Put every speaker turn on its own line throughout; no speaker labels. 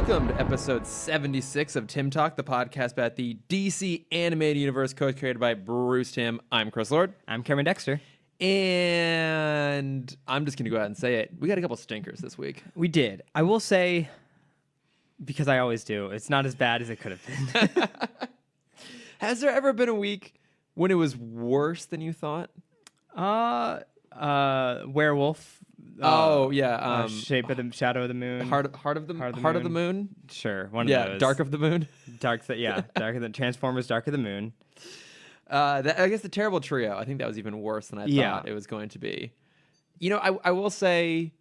Welcome to episode 76 of Timm Talk, the podcast about the DC animated universe co-created by Bruce Timm. I'm Chris Lord.
I'm Cameron Dexter.
And I'm just going to go ahead and say it. We got a couple stinkers this week.
We did. I will say, because I always do, it's not as bad as it could have been.
Has there ever been a week when it was worse than you thought?
Werewolf.
Shape
of the Shadow of the Moon.
Heart of the Moon.
Sure, one of those.
Dark of the Moon.
Darker than Transformers. Dark of the Moon.
I guess the Terrible Trio. I think that was even worse than I thought it was going to be. You know, I will say,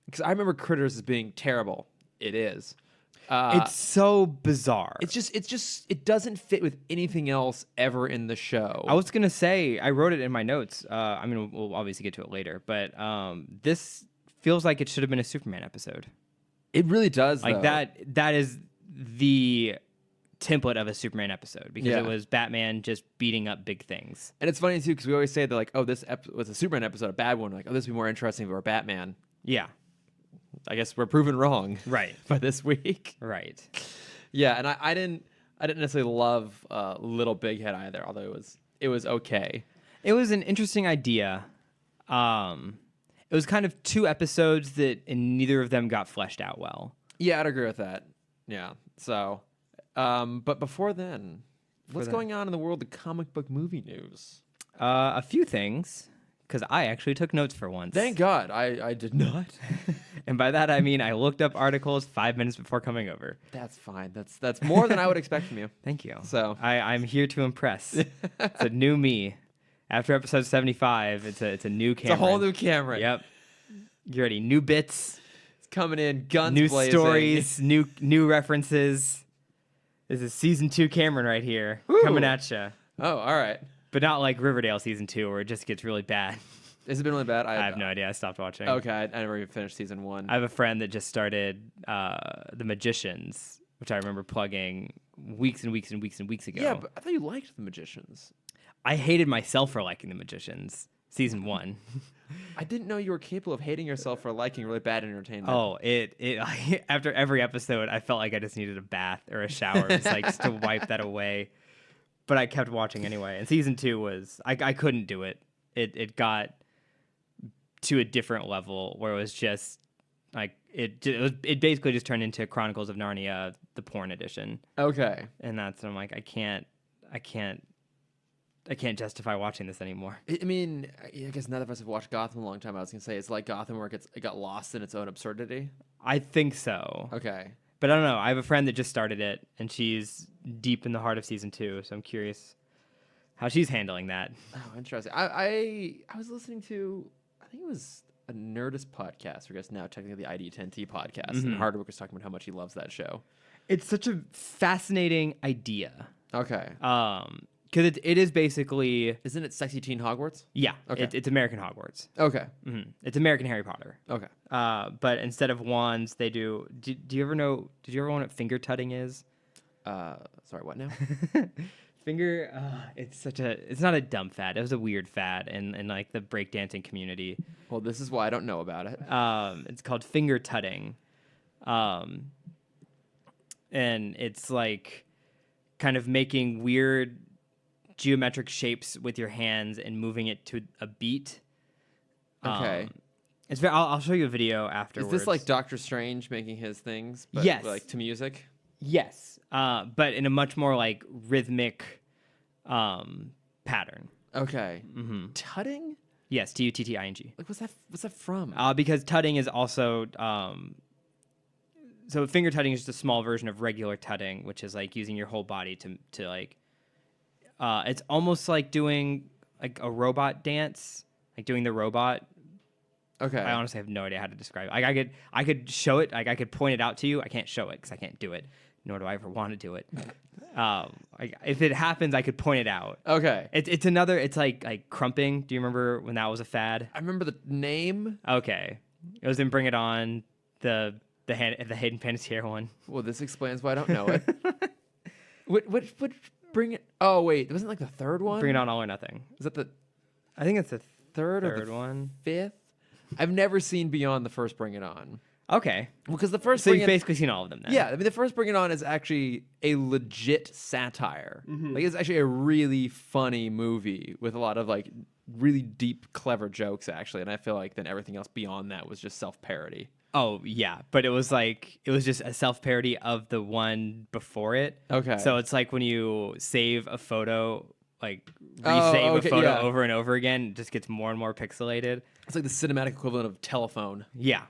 because I remember Critters as being terrible. It is.
It's so bizarre.
It doesn't fit with anything else ever in the show.
I was gonna say, I wrote it in my notes. We'll obviously get to it later, but this feels like it should have been a Superman episode.
It really does.
Like
though.
that is the template of a Superman episode, because it was Batman just beating up big things.
And it's funny too, because we always say that, like, oh, this was a Superman episode, a bad one. Like, oh, this would be more interesting if it were Batman.
Yeah.
I guess we're proven wrong,
right?
By this week,
right?
Yeah, and I didn't necessarily love Little Big Head either, although it was okay.
It was an interesting idea. It was kind of two episodes and neither of them got fleshed out well. Yeah,
I'd agree with that. Yeah. So, but before then, what's going on in the world of comic book movie news?
A few things. Because I actually took notes for once.
Thank God. I did not.
And by that, I mean I looked up articles 5 minutes before coming over.
That's fine. That's more than I would expect from you.
Thank you.
So
I'm here to impress. It's a new me. After episode 75, it's a new Cameron.
It's a whole new Cameron.
Yep. You ready? New bits.
It's coming in, guns
new
blazing.
Stories, new references. This is season 2 Cameron right here. Woo. Coming at you.
Oh, all right.
But not like Riverdale season 2, where it just gets really bad.
Has it been really bad?
I have no idea. I stopped watching.
Okay, I never even finished season 1.
I have a friend that just started The Magicians, which I remember plugging weeks and weeks and weeks and weeks ago.
Yeah, but I thought you liked The Magicians.
I hated myself for liking The Magicians, season 1.
I didn't know you were capable of hating yourself for liking really bad entertainment.
Oh, after every episode, I felt like I just needed a bath or a shower, just to wipe that away. But I kept watching anyway. And season 2 was... I couldn't do it. It got to a different level where it was just... like it basically just turned into Chronicles of Narnia, the porn edition.
Okay.
And I'm like, I can't justify watching this anymore.
I mean, I guess none of us have watched Gotham in a long time. I was going to say, it's like Gotham where it got lost in its own absurdity.
I think so.
Okay.
But I don't know. I have a friend that just started it, and she's deep in the heart of season 2, so I'm curious how she's handling that.
Oh, interesting. I was listening to, I think it was a Nerdist podcast, or I guess now technically the ID10T podcast, and Hardwick was talking about how much he loves that show.
It's such a fascinating idea.
Okay.
Because it is basically...
Isn't it Sexy Teen Hogwarts?
Yeah.
Okay.
It's American Hogwarts.
Okay.
Mm-hmm. It's American Harry Potter.
Okay.
But instead of wands, they do... Did you ever know what finger tutting is?
Sorry, what now?
It's not a dumb fad. It was a weird fad in like the breakdancing community.
Well, this is why I don't know about it.
It's called finger tutting. And it's like kind of making weird geometric shapes with your hands and moving it to a beat.
Okay.
I'll show you a video afterwards.
Is this like Doctor Strange making his things, but
yes,
like to music?
Yes, but in a much more like rhythmic pattern.
Okay. Mm-hmm. Tutting?
Yes, Tutting.
Like, what's that from?
Because tutting is also so finger tutting is just a small version of regular tutting, which is like using your whole body to like. It's almost like doing like a robot dance, like doing the robot.
Okay. I
honestly have no idea how to describe it. Like I could show it, like I could point it out to you. I can't show it because I can't do it, nor do I ever want to do it. If it happens, I could point it out.
Okay.
It's like crumping. Do you remember when that was a fad?
I remember the name.
Okay. It was in Bring It On, the Hayden Panettiere one.
Well, this explains why I don't know it. What Bring It? Oh wait, wasn't like the third one?
Bring It On, All or Nothing.
Is that the?
I think it's the
third or the
one.
Fifth. I've never seen beyond the first Bring It On.
Okay.
Well, because the first
So
Bring
you've
It,
basically seen all of them then.
yeah, I mean the first Bring It On is actually a legit satire. Like it's actually a really funny movie with a lot of like really deep, clever jokes actually, and I feel like then everything else beyond that was just self-parody.
Oh yeah, but it was just a self parody of the one before it.
Okay.
So it's like when you save a photo, like
Oh,
resave
okay,
a photo
yeah.
over and over again, it just gets more and more pixelated.
It's like the cinematic equivalent of telephone.
Yeah.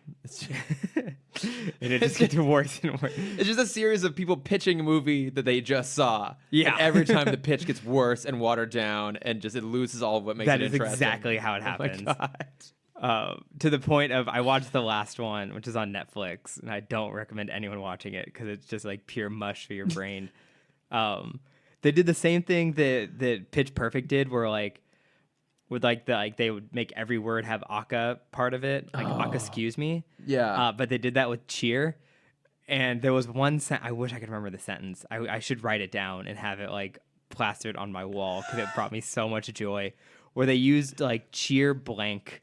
And it just gets worse and worse.
It's just a series of people pitching a movie that they just saw.
Yeah.
And every time the pitch gets worse and watered down, and just it loses all of what makes
That
it
is
interesting.
exactly how it happens.
Oh my god.
To the point of I watched the last one, which is on Netflix, and I don't recommend anyone watching it because it's just like pure mush for your brain. They did the same thing that Pitch Perfect did, where like with they would make every word have "aka" part of it, like "aka, excuse me."
Yeah.
But they did that with Cheer, and there was one I wish I could remember the sentence. I should write it down and have it like plastered on my wall because it brought me so much joy. Where they used like Cheer blank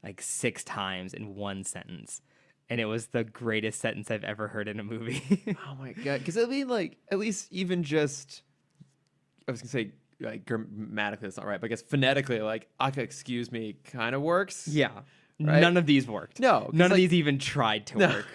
like 6 times in one sentence, and it was the greatest sentence I've ever heard in a movie.
Oh my god. Because I mean, like, at least even just, I was gonna say like grammatically that's not right, but I guess phonetically, like "aka, excuse me" kind of works.
Yeah.
Right?
None of these worked.
No, 'cause,
None of
like-
these even tried to
No.
work.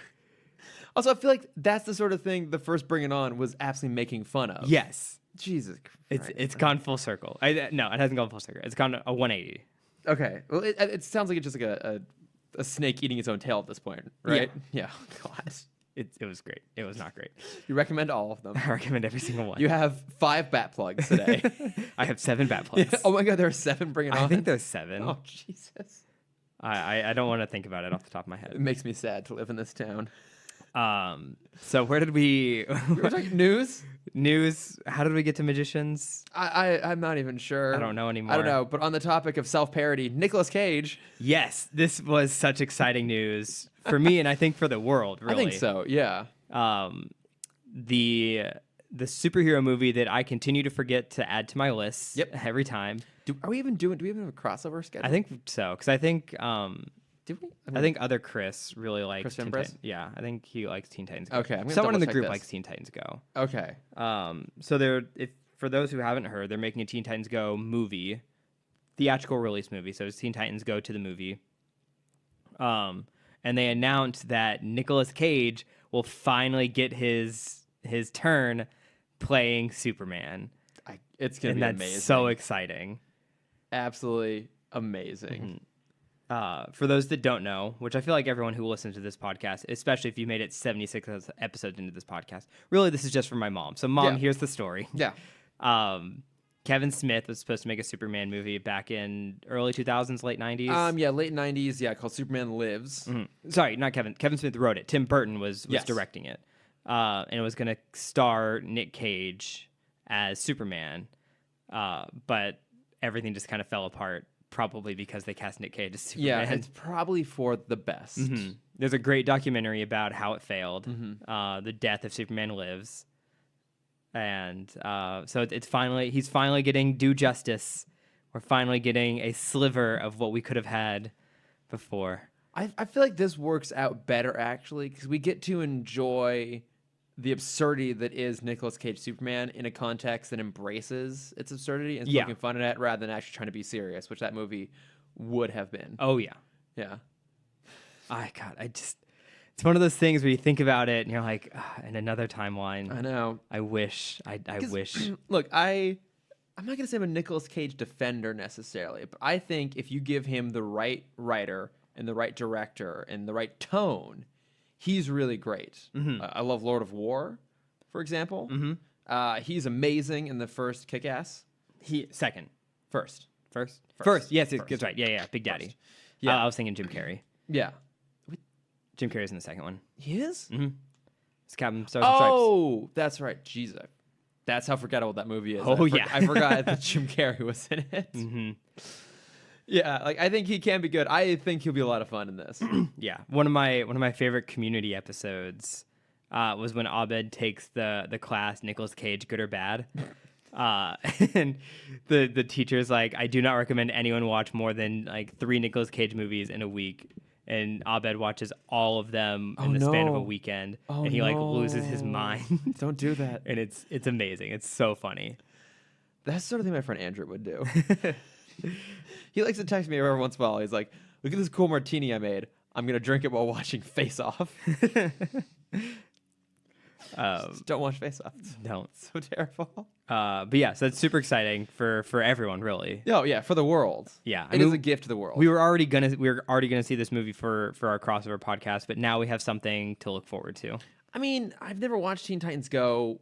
Also, I feel like that's the sort of thing the first Bring It On was absolutely making fun of.
Yes.
Jesus Christ.
It's gone full circle. No, it hasn't gone full circle. It's gone a 180.
Okay. Well, it sounds like it's just like a snake eating its own tail at this point, right? Yeah. God.
It was great. It was not great.
You recommend all of them.
I recommend every single one.
You have 5 bat plugs today.
I have 7 bat plugs.
Oh my god, there are 7 Bring It On.
I think there's 7.
Oh Jesus.
I don't want to think about it off the top of my
It
head.
makes me sad to live in this town.
So where did we
We're talking news.
news? How did we get to magicians?
I'm not even sure.
I don't know anymore.
I don't know. But on the topic of self-parody, Nicolas Cage.
Yes, this was such exciting news for me, and I think for the world. Really,
I think so. Yeah.
The superhero movie that I continue to forget to add to my list.
Yep.
Every time.
Do we even have a crossover schedule?
I think so because I think
Do we?
I think other Chris really likes
Chris
Teen
Fimbres?
Titans. Yeah, I think he likes Teen Titans Go.
Okay, I'm gonna
Someone in the
double-check
group
this.
likes Teen Titans Go.
Okay.
So they're for those who haven't heard, they're making a Teen Titans Go movie, theatrical release movie. So it's Teen Titans Go to the movie. And they announced that Nicolas Cage will finally get his turn playing Superman.
It's gonna
And
be
that's
amazing.
so exciting.
Absolutely amazing.
For those that don't know, which I feel like everyone who listens to this podcast, especially if you made it 76 episodes into this podcast, really this is just for my mom. So mom,
Yeah.
here's the story.
Yeah.
Kevin Smith was supposed to make a Superman movie back in early 2000s, late 90s.
Yeah, late 90s, yeah, called Superman Lives.
Sorry, not Kevin. Kevin Smith wrote it. Tim Burton was
Yes.
directing it. And it was going to star Nick Cage as Superman. But everything just kind of fell apart, probably because they cast Nick Cage as Superman.
Yeah, it's probably for the best.
There's a great documentary about how it failed, the death of Superman Lives. And so he's finally getting due justice. We're finally getting a sliver of what we could have had before.
I feel like this works out better, actually, because we get to enjoy the absurdity that is Nicolas Cage Superman in a context that embraces its absurdity and is poking fun at it rather than actually trying to be serious, which that movie would have been.
Oh, yeah.
Yeah.
It's one of those things where you think about it and you're like, in another timeline.
I know.
I wish. I wish.
Look, I'm not going to say I'm a Nicolas Cage defender necessarily, but I think if you give him the right writer and the right director and the right tone, he's really great. I love Lord of War, for example. He's amazing in the first Kick-Ass.
Second.
First.
Yes, it's right. Yeah. Big Daddy.
First. Yeah.
I was thinking Jim Carrey.
Yeah.
Jim Carrey's in the second one.
He is?
It's Captain Stars and Stripes.
Oh, that's right. Jesus. That's how forgettable that movie is.
Oh, yeah.
I forgot that Jim Carrey was in it. Yeah, like I think he can be good. I think he'll be a lot of fun in this.
Yeah, one of my favorite Community episodes was when Abed takes the class Nicolas Cage, good or bad, and the teacher's like, I do not recommend anyone watch more than like 3 Nicolas Cage movies in a week, and Abed watches all of them
Oh,
in the span of a
no.
weekend,
Oh,
and he like loses his
no.
mind.
Don't do that.
And it's amazing. It's so funny.
That's the sort of thing my friend Andrew would do. He likes to text me every once in a while. He's like, "Look at this cool martini I made. I'm gonna drink it while watching Face Off." Just don't watch Face Off.
Don't.
It's so terrible.
But yeah, so that's super exciting for everyone, really.
Oh yeah, for the world.
Yeah,
It is a gift to the world.
We were already gonna see this movie for our crossover podcast, but now we have something to look forward to.
I mean, I've never watched Teen Titans Go.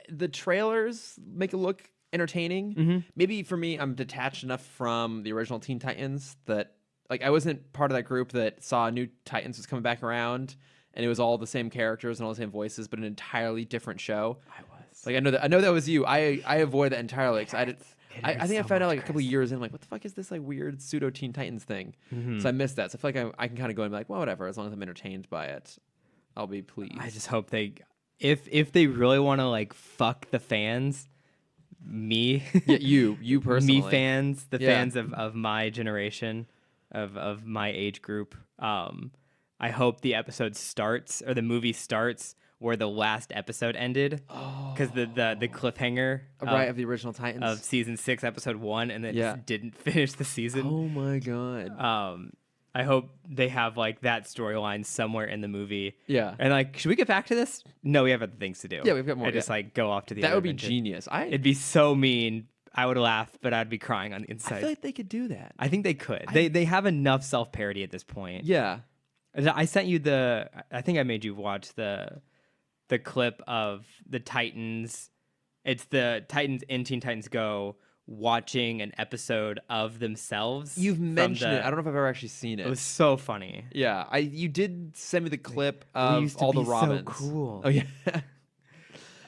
The trailers make it look entertaining.
Mm-hmm.
Maybe for me, I'm detached enough from the original Teen Titans that like I wasn't part of that group that saw New Titans was coming back around and it was all the same characters and all the same voices, but an entirely different show.
I was
Like I know that was you. I avoid that entirely because I think I found out like a couple
Chris.
years in, like, what the fuck is this like weird pseudo Teen Titans thing?
Mhm.
So I missed that. So I feel like I can kind of go and be like, well, whatever. As long as I'm entertained by it, I'll be pleased.
I just hope if they really want to like fuck the fans, me,
Yeah, you personally,
me fans, the
Yeah.
fans of my generation, of my age group. I hope the episode starts or the movie starts where the last episode ended, because the cliffhanger
right of the original Titans
of season 6, episode 1, and then
Yeah.
just didn't finish the season.
Oh my god.
I hope they have like that storyline somewhere in the movie.
Yeah.
And like, should we get back to this? No, we have other things to do.
Yeah, we've got more,
And just
yeah.
like go off to the
That
other
would be
adventure.
genius.
It'd be so mean. I would laugh, but I'd be crying on the
I
inside.
feel like they could do that.
I think they could. They have enough self parody at this point.
Yeah.
I sent you I think I made you watch the clip of the Titans. It's the Titans in Teen Titans Go watching an episode of themselves.
You've
from
mentioned
the-
it. I don't know if I've ever actually seen it.
It was so funny.
Yeah, you did send me the clip
We
of
used to
all the
be so
Robins.
cool.
Oh yeah,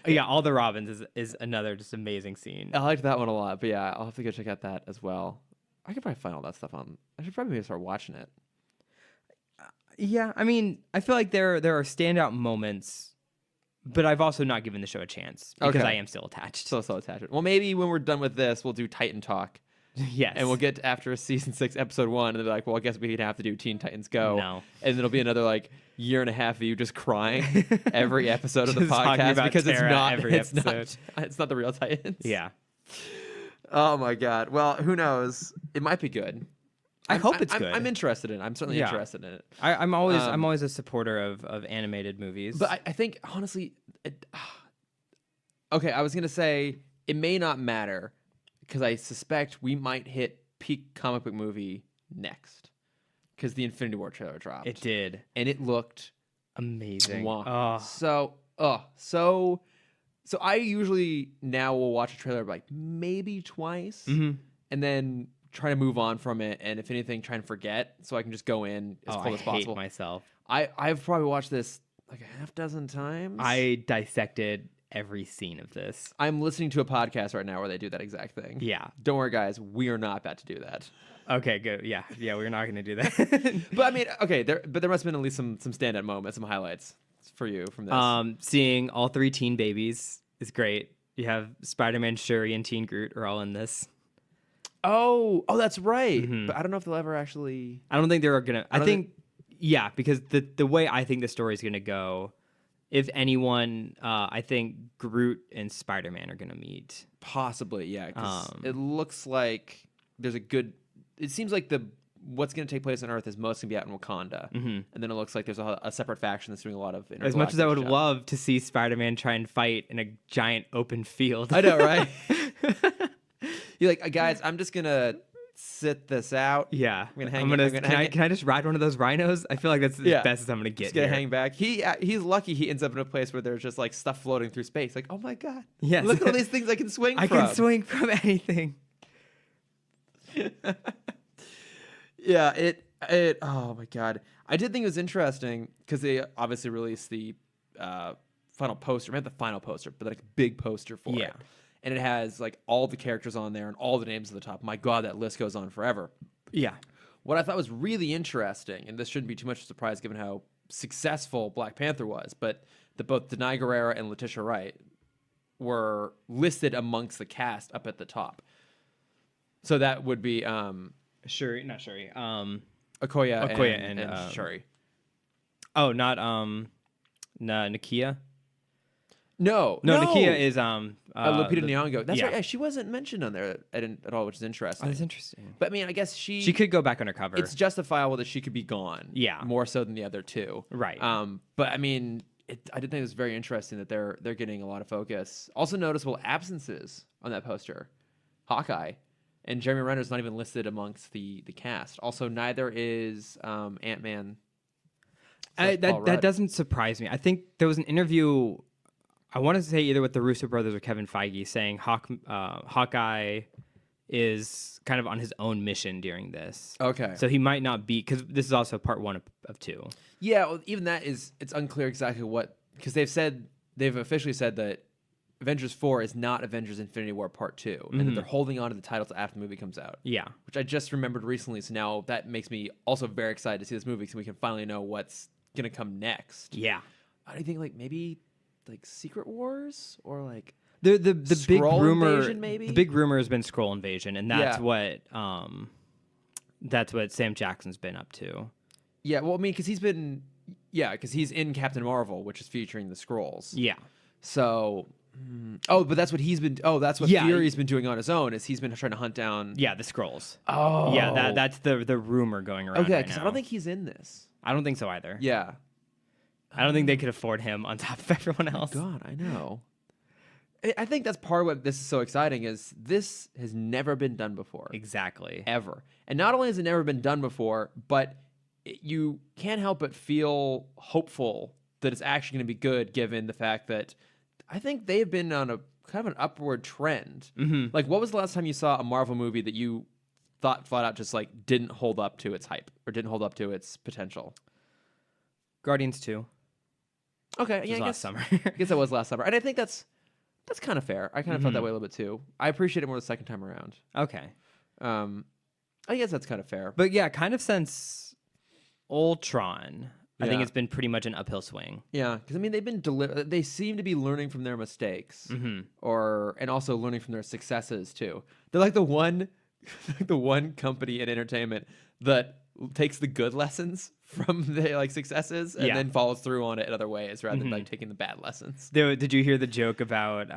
Yeah, all the Robins is another just amazing scene.
I liked that one a lot. But yeah, I'll have to go check out that as well. I could probably find all that stuff on. I should probably maybe start watching it.
Yeah, I mean, I feel like there are standout moments, but I've also not given the show a chance because
Okay.
I am still attached.
So attachment. Well, maybe when we're done with this, we'll do Titan Talk,
Yes,
and we'll get to after season 6, episode 1, and they'll be like, "Well, I guess we'd have to do Teen Titans Go."
No.
And it'll be another like year and a half of you just crying every episode of the
Just talking
podcast
about
because it's
Tara
not
every episode.
it's not the real Titans.
Yeah,
Oh my god. Well, who knows? It might be good.
I hope it's
I'm,
good.
I'm interested in it. I'm certainly
Yeah.
interested in it.
I'm always a supporter of animated movies.
But I think honestly, okay, I was gonna say it may not matter because I suspect we might hit peak comic book movie next because the Infinity War trailer dropped.
it did
and it looked
amazing.
mwah.
Oh,
So I usually now will watch a trailer like maybe twice
mhm.
and then try to move on from it, and if anything, try and forget so I can just go in as
I
cold as
hate
possible.
myself.
I've probably watched this like a half dozen times.
I dissected every scene of this.
I'm listening to a podcast right now where they do that exact thing.
Yeah.
Don't worry, guys. We are not about to do that.
Okay, good. Yeah, we're not gonna do that.
But I mean, okay, there must have been at least some standout moments, some highlights for you from this.
Seeing all 3 teen babies is great. You have Spider-Man, Shuri, and Teen Groot are all in this.
Oh, that's right.
Mhm.
But I don't know if they'll ever actually.
I don't think they're gonna. I
don't
think, yeah, because the way I think the story is gonna go, if anyone, I think Groot and Spider-Man are gonna meet.
Possibly, yeah. 'Cause
Um,
it looks like there's a good. It seems like what's going to take place on Earth is mostly going to be out in Wakanda,
Mhm.
and then it looks like there's a separate faction that's doing a lot of.
As much as I would
intergalactic stuff.
love to see Spider-Man try and fight in a giant open field,
I know, right? You're like, guys, I'm just gonna sit this out.
Yeah,
I'm gonna hang
Can I just ride one of those rhinos? I feel like that's
Yeah.
as best as I'm gonna get.
Just gonna
here.
hang back. He's lucky he ends up in a place where there's just like stuff floating through space. Like, oh my god,
Yes.
look at all these things I can swing
I
from.
can swing from anything.
Yeah, it. Oh my god, I did think it was interesting because they obviously released the final poster, not the final poster, but like a big poster for
Yeah.
it, and it has like all the characters on there and all the names at the top. My god, that list goes on forever.
Yeah.
What I thought was really interesting, and this shouldn't be too much of a surprise given how successful Black Panther was, but both Denai Guerrera and Letitia Wright were listed amongst the cast up at the top. So that would be
Shuri, not Shuri.
Okoye,
Okoye
and Shuri.
Oh, not Nakia.
No,
Nakia is
Lupita Nyong'o. That's
yeah.
right. Yeah, she wasn't mentioned on there at all, which is interesting.
Oh, that's interesting.
But I mean, I guess
She could go back undercover.
It's justifiable that she could be gone.
Yeah.
More so than the other two.
Right.
But I mean, I did think it was very interesting that they're getting a lot of focus. Also noticeable absences on that poster. Hawkeye and Jeremy Renner's not even listed amongst the cast. Also, neither is Ant-Man.
That doesn't surprise me. I think there was an interview, I want to say either with the Russo brothers or Kevin Feige, saying Hawkeye is kind of on his own mission during this.
Okay.
So he might not be, because this is also part one of two.
Yeah, well, even that it's unclear exactly what, because they've officially said that Avengers 4 is not Avengers Infinity War Part 2, and that they're holding on to the titles after the movie comes out.
Yeah.
Which I just remembered recently, so now that makes me also very excited to see this movie, so we can finally know what's going to come next.
Yeah.
I do think maybe Secret Wars or
the big rumor
invasion, maybe?
The big rumor has been Skrull invasion, and that's
Yeah.
what Sam Jackson's been up to.
Yeah, well, I mean, because he's in Captain Marvel, which is featuring the Skrulls.
Yeah.
So, but that's what that's what Fury's been doing on his own, is he's been trying to hunt down.
Yeah, the Skrulls.
Oh,
Yeah, that's the rumor going around.
Okay,
right
because
now.
I don't think he's in this.
I don't think so either.
Yeah,
I don't think they could afford him on top of everyone else.
God, I know. I think that's part of what this is so exciting, is this has never been done before.
Exactly.
Ever. And not only has it never been done before, but you can't help but feel hopeful that it's actually going to be good, given the fact that I think they've been on a kind of an upward trend.
Mm-hmm.
What was the last time you saw a Marvel movie that you thought flat out just didn't hold up to its hype or didn't hold up to its potential?
Guardians 2.
Okay, yeah, I guess
last summer.
I guess that was last summer, and I think that's kind of fair. I kind of felt that way a little bit too. I appreciate it more the second time around.
Okay.
I guess that's kind of fair.
But yeah, kind of since Ultron, I think
Yeah.
it's been pretty much an uphill swing.
Yeah, because I mean they seem to be learning from their mistakes, and also learning from their successes too. They're like the one company in entertainment that takes the good lessons from the successes and then follows through on it in other ways rather than taking the bad lessons.
Did you hear the joke about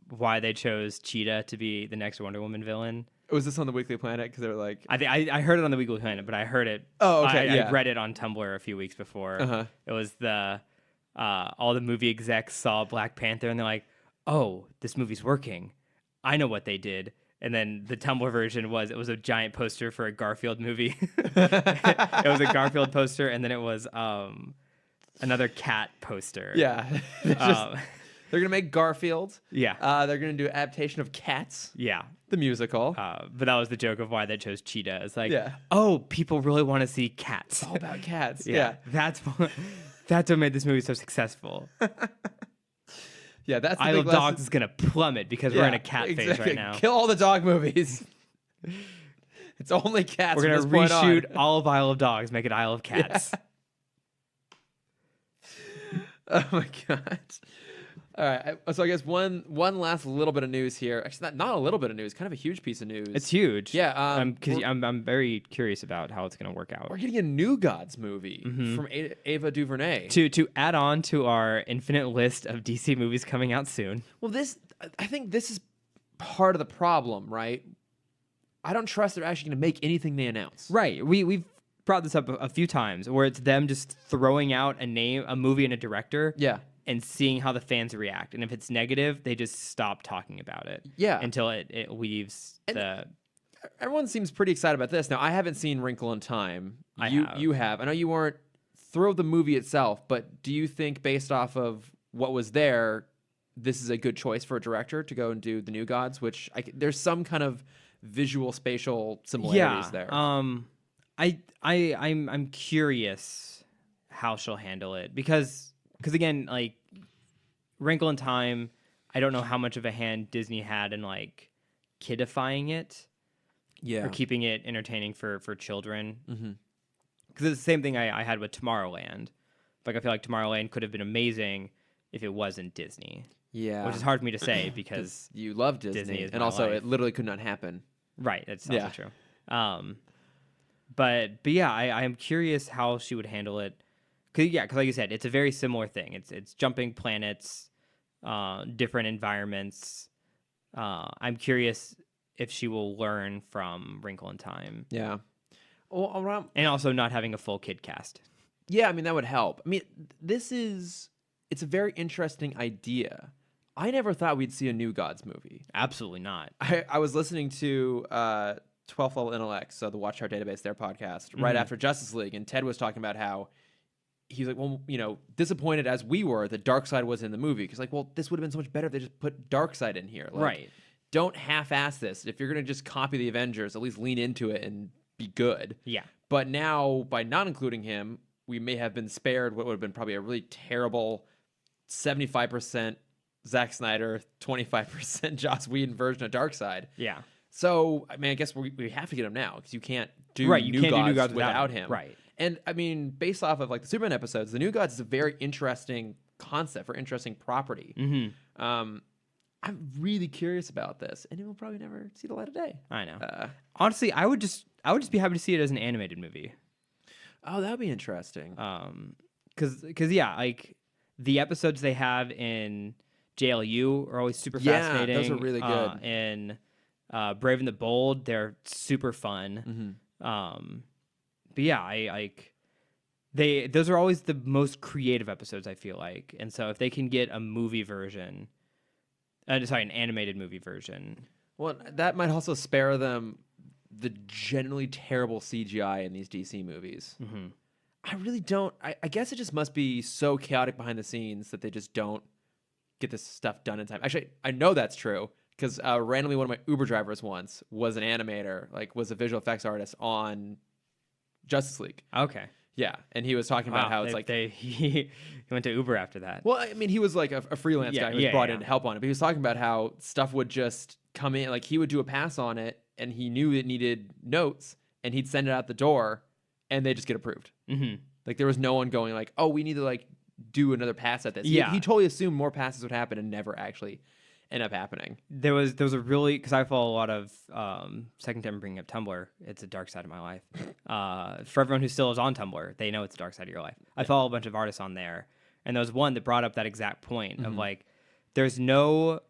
why they chose Cheetah to be the next Wonder Woman villain?
Was this on the Weekly Planet? Because they were like,
I heard it on the Weekly Planet, but I heard it.
Oh, okay.
I read it on Tumblr a few weeks before.
Uh-huh.
It was all the movie execs saw Black Panther and they're like, "Oh, this movie's working. I know what they did." And then the Tumblr version was a giant poster for a Garfield movie. It was a Garfield poster, and then it was another cat poster.
yeah, they're gonna make Garfield.
Yeah.
They're gonna do an adaptation of Cats,
Yeah.
the musical.
But that was the joke of why they chose Cheetah. It's like,
Yeah.
oh, people really want to see cats.
All about cats.
Yeah. That's what made this movie so successful.
Yeah, that's the
Isle
big
of Dogs
lesson.
is gonna plummet because we're in a cat phase right now.
Kill all the dog movies. It's only cats.
We're
from
gonna
this point on.
reshoot all of Isle of Dogs, make it Isle of Cats.
Oh my god! All right, so I guess one last little bit of news here. Actually, not a little bit of news, kind of a huge piece of news.
It's huge.
Yeah,
because I'm very curious about how it's gonna work out.
we're getting a New Gods movie from Ava DuVernay.
To add on to our infinite list of DC movies coming out soon.
Well, I think this is part of the problem, right? I don't trust they're actually going to make anything they announce.
Right. We've brought this up a few times where it's them just throwing out a movie, and a director.
Yeah.
And seeing how the fans react. And if it's negative, they just stop talking about it.
Yeah.
Until it leaves the...
Everyone seems pretty excited about this. Now, I haven't seen Wrinkle in Time. You have. I know you weren't thrilled the movie itself, but do you think based off of what was there, this is a good choice for a director to go and do The New Gods, which there's some kind of visual spatial similarities there.
I'm curious how she'll handle it because again, like Wrinkle in Time, I don't know how much of a hand Disney had in kidifying it, or keeping it entertaining for children. Because it's the same thing I had with Tomorrowland. I feel like Tomorrowland could have been amazing if it wasn't Disney.
Yeah,
which is hard for me to say because
you love Disney
is
and
my
also
life.
It literally could not happen.
Right, that's also true. But yeah, I am curious how she would handle it. Cause like you said, it's a very similar thing. It's jumping planets, different environments. I'm curious if she will learn from Wrinkle in Time.
Yeah. Well, around,
And also not having a full kid cast.
yeah, I mean, that would help. I mean, it's a very interesting idea. I never thought we'd see a New Gods movie.
Absolutely not.
I was listening to 12th Level Intellect, so the Watch Our Database, their podcast, right after Justice League, and Ted was talking about how he's like, well, you know, disappointed as we were that Darkseid was in the movie. Because, like, well, this would have been so much better if they just put Darkseid in here. Like,
Right.
Don't half-ass this. If you're going to just copy the Avengers, at least lean into it and be good.
Yeah.
But now, by not including him, we may have been spared what would have been probably a really terrible 75% Zack Snyder, 25% Joss Whedon version of Darkseid.
Yeah.
So, I mean, I guess we have to get him now because you can't do
Right, you
New
can't do
Gods,
New Gods
without him.
Right.
And, I mean, based off of, like, the Superman episodes, the New Gods is a very interesting concept for interesting property.
Mm-hmm.
I'm really curious about this, and it will probably never see the light of day.
I know. Honestly, I would just be happy to see it as an animated movie.
Oh, that would be interesting.
Because yeah, like the episodes they have in JLU are always super
Yeah,
fascinating.
those are really good.
In Brave and the Bold, they're super fun. But yeah, I like those are always the most creative episodes, I feel like. And so if they can get a movie version, an animated movie version.
Well, that might also spare them the generally terrible CGI in these DC movies. I really don't. I guess it just must be so chaotic behind the scenes that they just don't get this stuff done in time. Actually, I know that's true because randomly one of my Uber drivers once was an animator, like was a visual effects artist on Justice League.
Okay.
Yeah, and he was talking about how it's like
he went to Uber after that.
Well, I mean, he was like a freelance guy who was brought in to help on it, but he was talking about how stuff would just come in, like he would do a pass on it, and he knew it needed notes, and he'd send it out the door, and they just get approved. Like there was no one going like, oh, we need to like do another pass at this.
Yeah.
He totally assumed more passes would happen and never actually end up happening.
There was a really, because I follow a lot of second time bringing up Tumblr. It's a dark side of my life. For everyone who still is on Tumblr, they know it's a dark side of your life. I follow a bunch of artists on there, and there was one that brought up that exact point of like, there's no,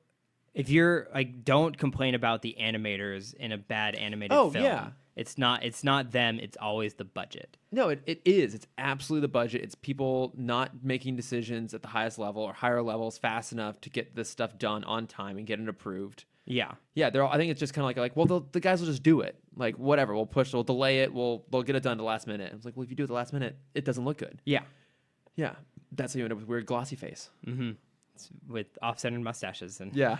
if you're like, don't complain about the animators in a bad animated film.
Yeah.
It's not them. It's always the budget.
No, it is. It's absolutely the budget. It's people not making decisions at the highest level or higher levels fast enough to get this stuff done on time and get it approved.
Yeah.
Yeah, I think it's just kind of like well, the guys will just do it. Like, whatever, we'll delay it, they'll get it done at the last minute. It's like, well, if you do it at the last minute, it doesn't look good.
Yeah.
Yeah, that's how you end up with weird glossy face.
It's with off-centered mustaches and
Yeah.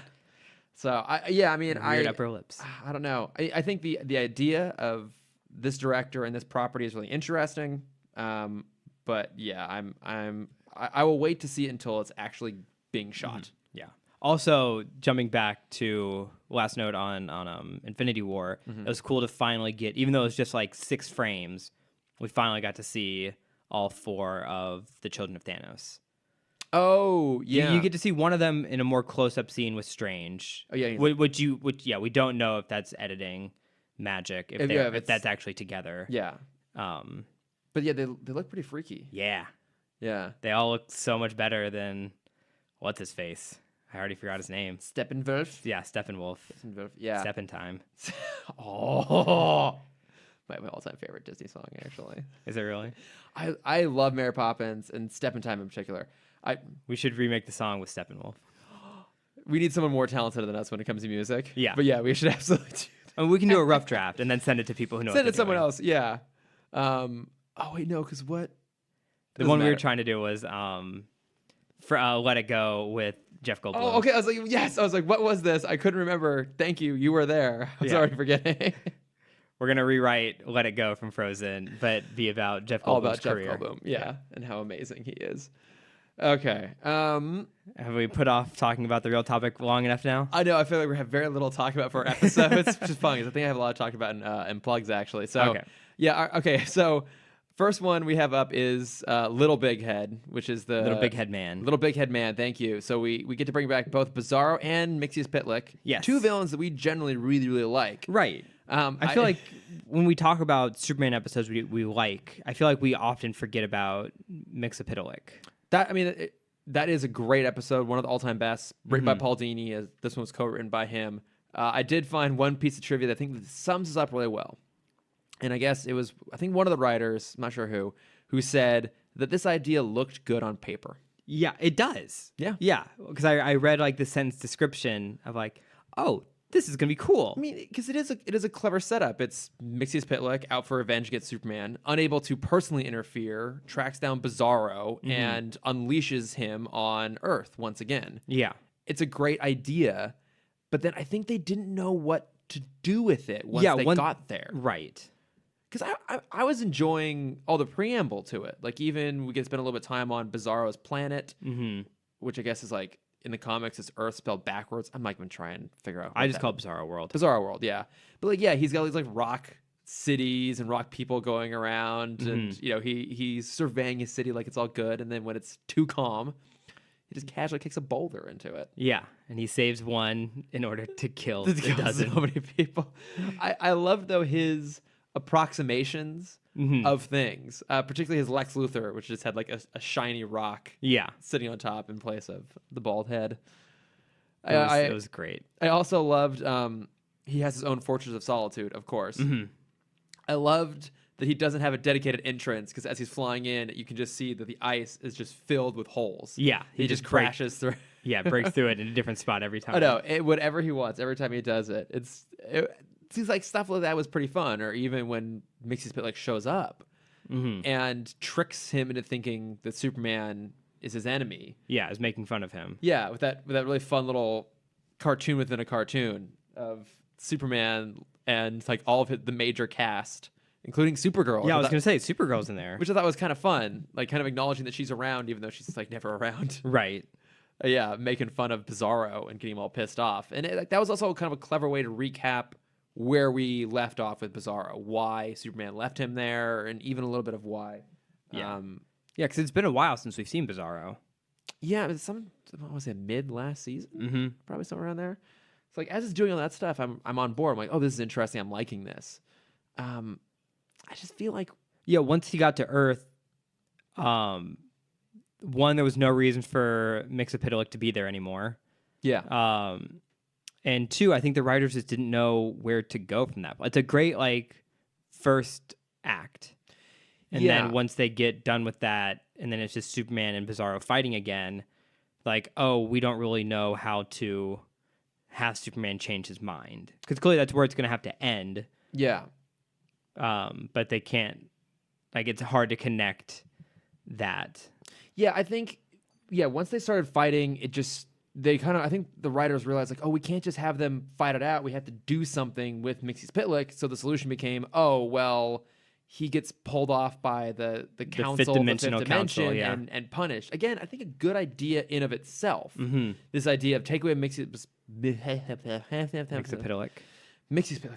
So, I mean,
weird upper lips.
I don't know. I think the idea of this director and this property is really interesting. But yeah, I will wait to see it until it's actually being shot.
Yeah. Also, jumping back to last note on Infinity War, it was cool to finally get, even though it was just like 6 frames, we finally got to see all 4 of the children of Thanos.
Oh, yeah.
You get to see one of them in a more close-up scene with Strange.
Oh, yeah.
We don't know if that's editing magic, if that's actually together.
Yeah. But yeah, they look pretty freaky.
Yeah.
Yeah.
They all look so much better than what's his face? I already forgot his name.
Steppenwolf.
Yeah, Steppenwolf.
Yeah.
Steppen time.
Oh. My all-time favorite Disney song, actually.
Is it really?
I love Mary Poppins and Steppentime in particular.
We should remake the song with Steppenwolf.
We need someone more talented than us when it comes to music.
Yeah.
But yeah, we should absolutely do that.
I mean, we can do a rough draft and then send it to people who know.
Send it to someone
doing.
else. Yeah. Oh wait, no, because what?
The one we were trying to do was for Let It Go with Jeff Goldblum.
Oh, okay. I was like, yes. I was like, what was this? I couldn't remember. Thank you. You were there. I was already forgetting.
We're gonna rewrite Let It Go from Frozen, but be about Jeff Goldblum's
All about
career.
Jeff Goldblum. Yeah, and how amazing he is. Okay.
Have we put off talking about the real topic long enough now?
I know. I feel like we have very little to talk about for our episodes, which is fun because I think I have a lot to talk about in plugs actually. So
okay.
yeah. Okay. So First one we have up is Little Big Head, which is the
Little Big Head Man.
Little Big Head Man. Thank you. So we get to bring back both Bizarro and Mxyzptlk.
Yes.
Two villains that we generally really, really like.
Right. I feel like when we talk about Superman episodes we like, I feel like we often forget about Mxyzptlk.
That is a great episode, one of the all-time best, written by Paul Dini. This one was co-written by him. I did find one piece of trivia that I think sums this up really well. And I guess it was, I think one of the writers, I'm not sure who said that this idea looked good on paper.
Yeah, it does.
Yeah.
Yeah, because I read like the sentence description of like, oh, this is going to be cool.
I mean, because it is a clever setup. It's Mxyzptlk out for revenge against Superman, unable to personally interfere, tracks down Bizarro, and unleashes him on Earth once again.
Yeah.
It's a great idea, but then I think they didn't know what to do with it once they got there.
Right.
Because I was enjoying all the preamble to it. Like, even we get to spend a little bit of time on Bizarro's planet, which I guess is like, in the comics, it's Earth spelled backwards. I'm not even trying to figure out.
I just call it Bizarro World.
Bizarro World, yeah. But like, yeah, he's got these like rock cities and rock people going around, and you know, he's surveying his city like it's all good. And then when it's too calm, he just casually kicks a boulder into it.
Yeah, and he saves one in order to kill a dozen.
So many people. I love though his approximations of things, particularly his Lex Luthor, which just had like a shiny rock sitting on top in place of the bald head.
It was great.
I also loved he has his own Fortress of Solitude, of course. I loved that he doesn't have a dedicated entrance, because as he's flying in, you can just see that the ice is just filled with holes.
Yeah,
he just crashes through.
Yeah, breaks through it in a different spot every time.
I know, whatever he wants, every time he does it. It seems like stuff like that was pretty fun, or even when Mxyzptlk shows up and tricks him into thinking that Superman is his enemy.
Yeah, is making fun of him.
Yeah, with that really fun little cartoon within a cartoon of Superman and like all of the major cast, including Supergirl.
Yeah, I was going to say Supergirl's in there,
which I thought was kind of fun, like kind of acknowledging that she's around even though she's like never around.
Right.
Yeah, making fun of Bizarro and getting him all pissed off, and that was also kind of a clever way to recap where we left off with Bizarro, why Superman left him there, and even a little bit of why.
Yeah, because it's been a while since we've seen Bizarro.
Yeah, what was it, mid last season? Probably somewhere around there. It's like, as it's doing all that stuff, I'm on board. I'm like, oh, this is interesting. I'm liking this. I just feel like...
Yeah, once he got to Earth, one, there was no reason for Mxyzptlk to be there anymore.
Yeah.
And two, I think the writers just didn't know where to go from that. It's a great, like, first act. And then once they get done with that, and then it's just Superman and Bizarro fighting again, like, oh, we don't really know how to have Superman change his mind. Because clearly that's where it's going to have to end.
Yeah.
But they can't, like, it's hard to connect that.
Yeah, I think, once they started fighting, I think the writers realized, like, oh, we can't just have them fight it out. We have to do something with Mxyzptlk. So the solution became, oh, well, he gets pulled off by the council, the fifth dimension, and punished. Again, I think a good idea in of itself. This idea of take away Mxyzptlk's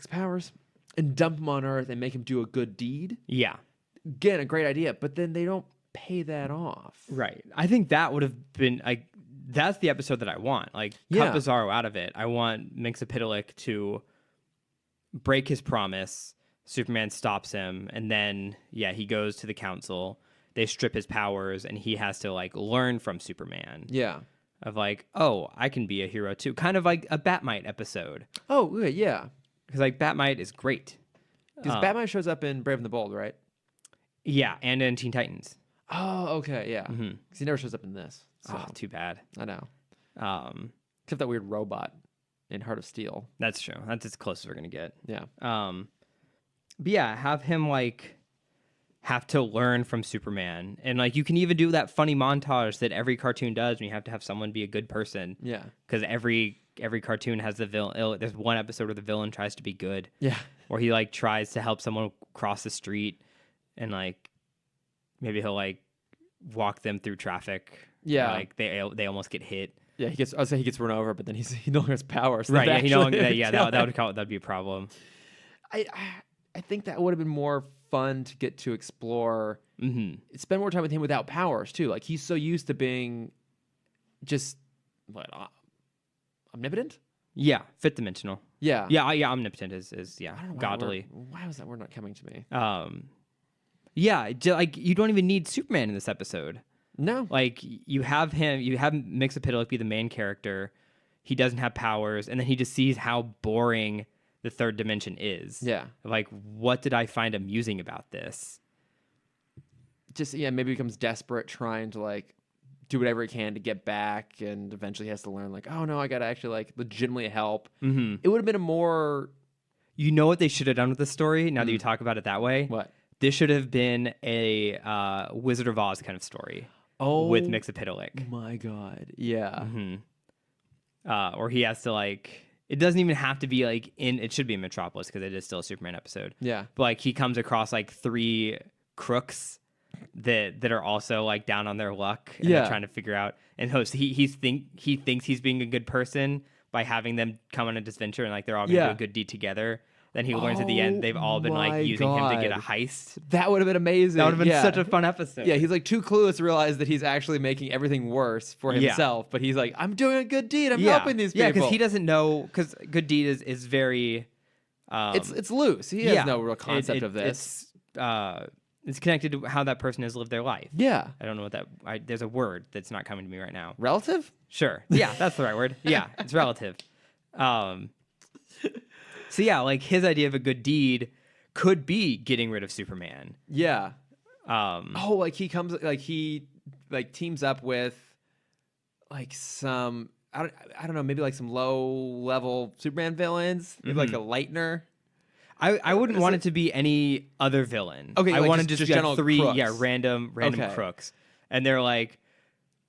powers and dump him on Earth and make him do a good deed.
Yeah.
Again, a great idea, but then they don't pay that off.
Right. I think that would have been, like, that's the episode that I want. Like, cut Bizarro out of it. I want Mxyzptlk to break his promise. Superman stops him, and then, he goes to the council. They strip his powers, and he has to, like, learn from Superman.
Yeah.
Of, like, oh, I can be a hero, too. Kind of like a Batmite episode.
Oh, yeah.
Because, like, Batmite is great.
Because Batmite shows up in Brave and the Bold, right?
Yeah, and in Teen Titans.
Oh, okay, yeah. Because he never shows up in this. So.
Oh, too bad.
I know. Except that weird robot in Heart of Steel.
That's true. That's as close as we're going to get.
Yeah.
But yeah, have him, like, have to learn from Superman. And, like, you can even do that funny montage that every cartoon does when you have to have someone be a good person.
Yeah.
Because every cartoon has the villain. There's one episode where the villain tries to be good.
Yeah.
Or he, like, tries to help someone cross the street and, like, maybe he'll, like, walk them through traffic.
Yeah.
Or, like, they almost get hit.
Yeah, I'll say he gets run over, but then he no longer has powers. So
right, that would be a problem.
I think that would have been more fun to get to explore. Spend more time with him without powers too. Like he's so used to being just what omnipotent.
Yeah, fifth dimensional.
Yeah,
Yeah. Omnipotent is
I don't know
godly.
Why was that word not coming to me?
Yeah, like you don't even need Superman in this episode.
No,
Like you have Mxyzptlk be the main character. He doesn't have powers, and then he just sees how boring the third dimension is.
Yeah.
Like, what did I find amusing about this?
just maybe becomes desperate, trying to like do whatever he can to get back, and eventually he has to learn like, oh no, I gotta actually like legitimately help. It would have been a more
You know what they should have done with this story? Now that you talk about it that way,
what?
This should have been a Wizard of Oz kind of story.
Oh,
with Mxyzptlk.
My God, yeah.
Or he has to like. It doesn't even have to be like in. It should be in Metropolis because it is still a Superman episode.
Yeah,
but like he comes across like 3 crooks that are also like down on their luck and they're trying to figure out. And he thinks he's being a good person by having them come on a adventure and like they're all going to do a good deed together. Then he learns at the end they've all been like using him to get a heist.
That would have been amazing.
That would have been such a fun episode.
Yeah, he's like too clueless to realize that he's actually making everything worse for himself. But he's like, I'm doing a good deed. I'm helping these people.
Yeah, because he doesn't know. Because good deed is very.
It's loose. He has no real concept of this.
It's connected to how that person has lived their life.
Yeah.
I don't know what that. There's a word that's not coming to me right now.
Relative?
Sure. Yeah, that's the right word. Yeah, it's relative. So yeah, like his idea of a good deed could be getting rid of Superman.
Yeah. Like he comes, like he like teams up with like some I don't know, maybe like some low level Superman villains, maybe like a Lightner.
I wouldn't want it to be any other villain. Okay, I want to just get 3 crooks. random crooks, and they're like,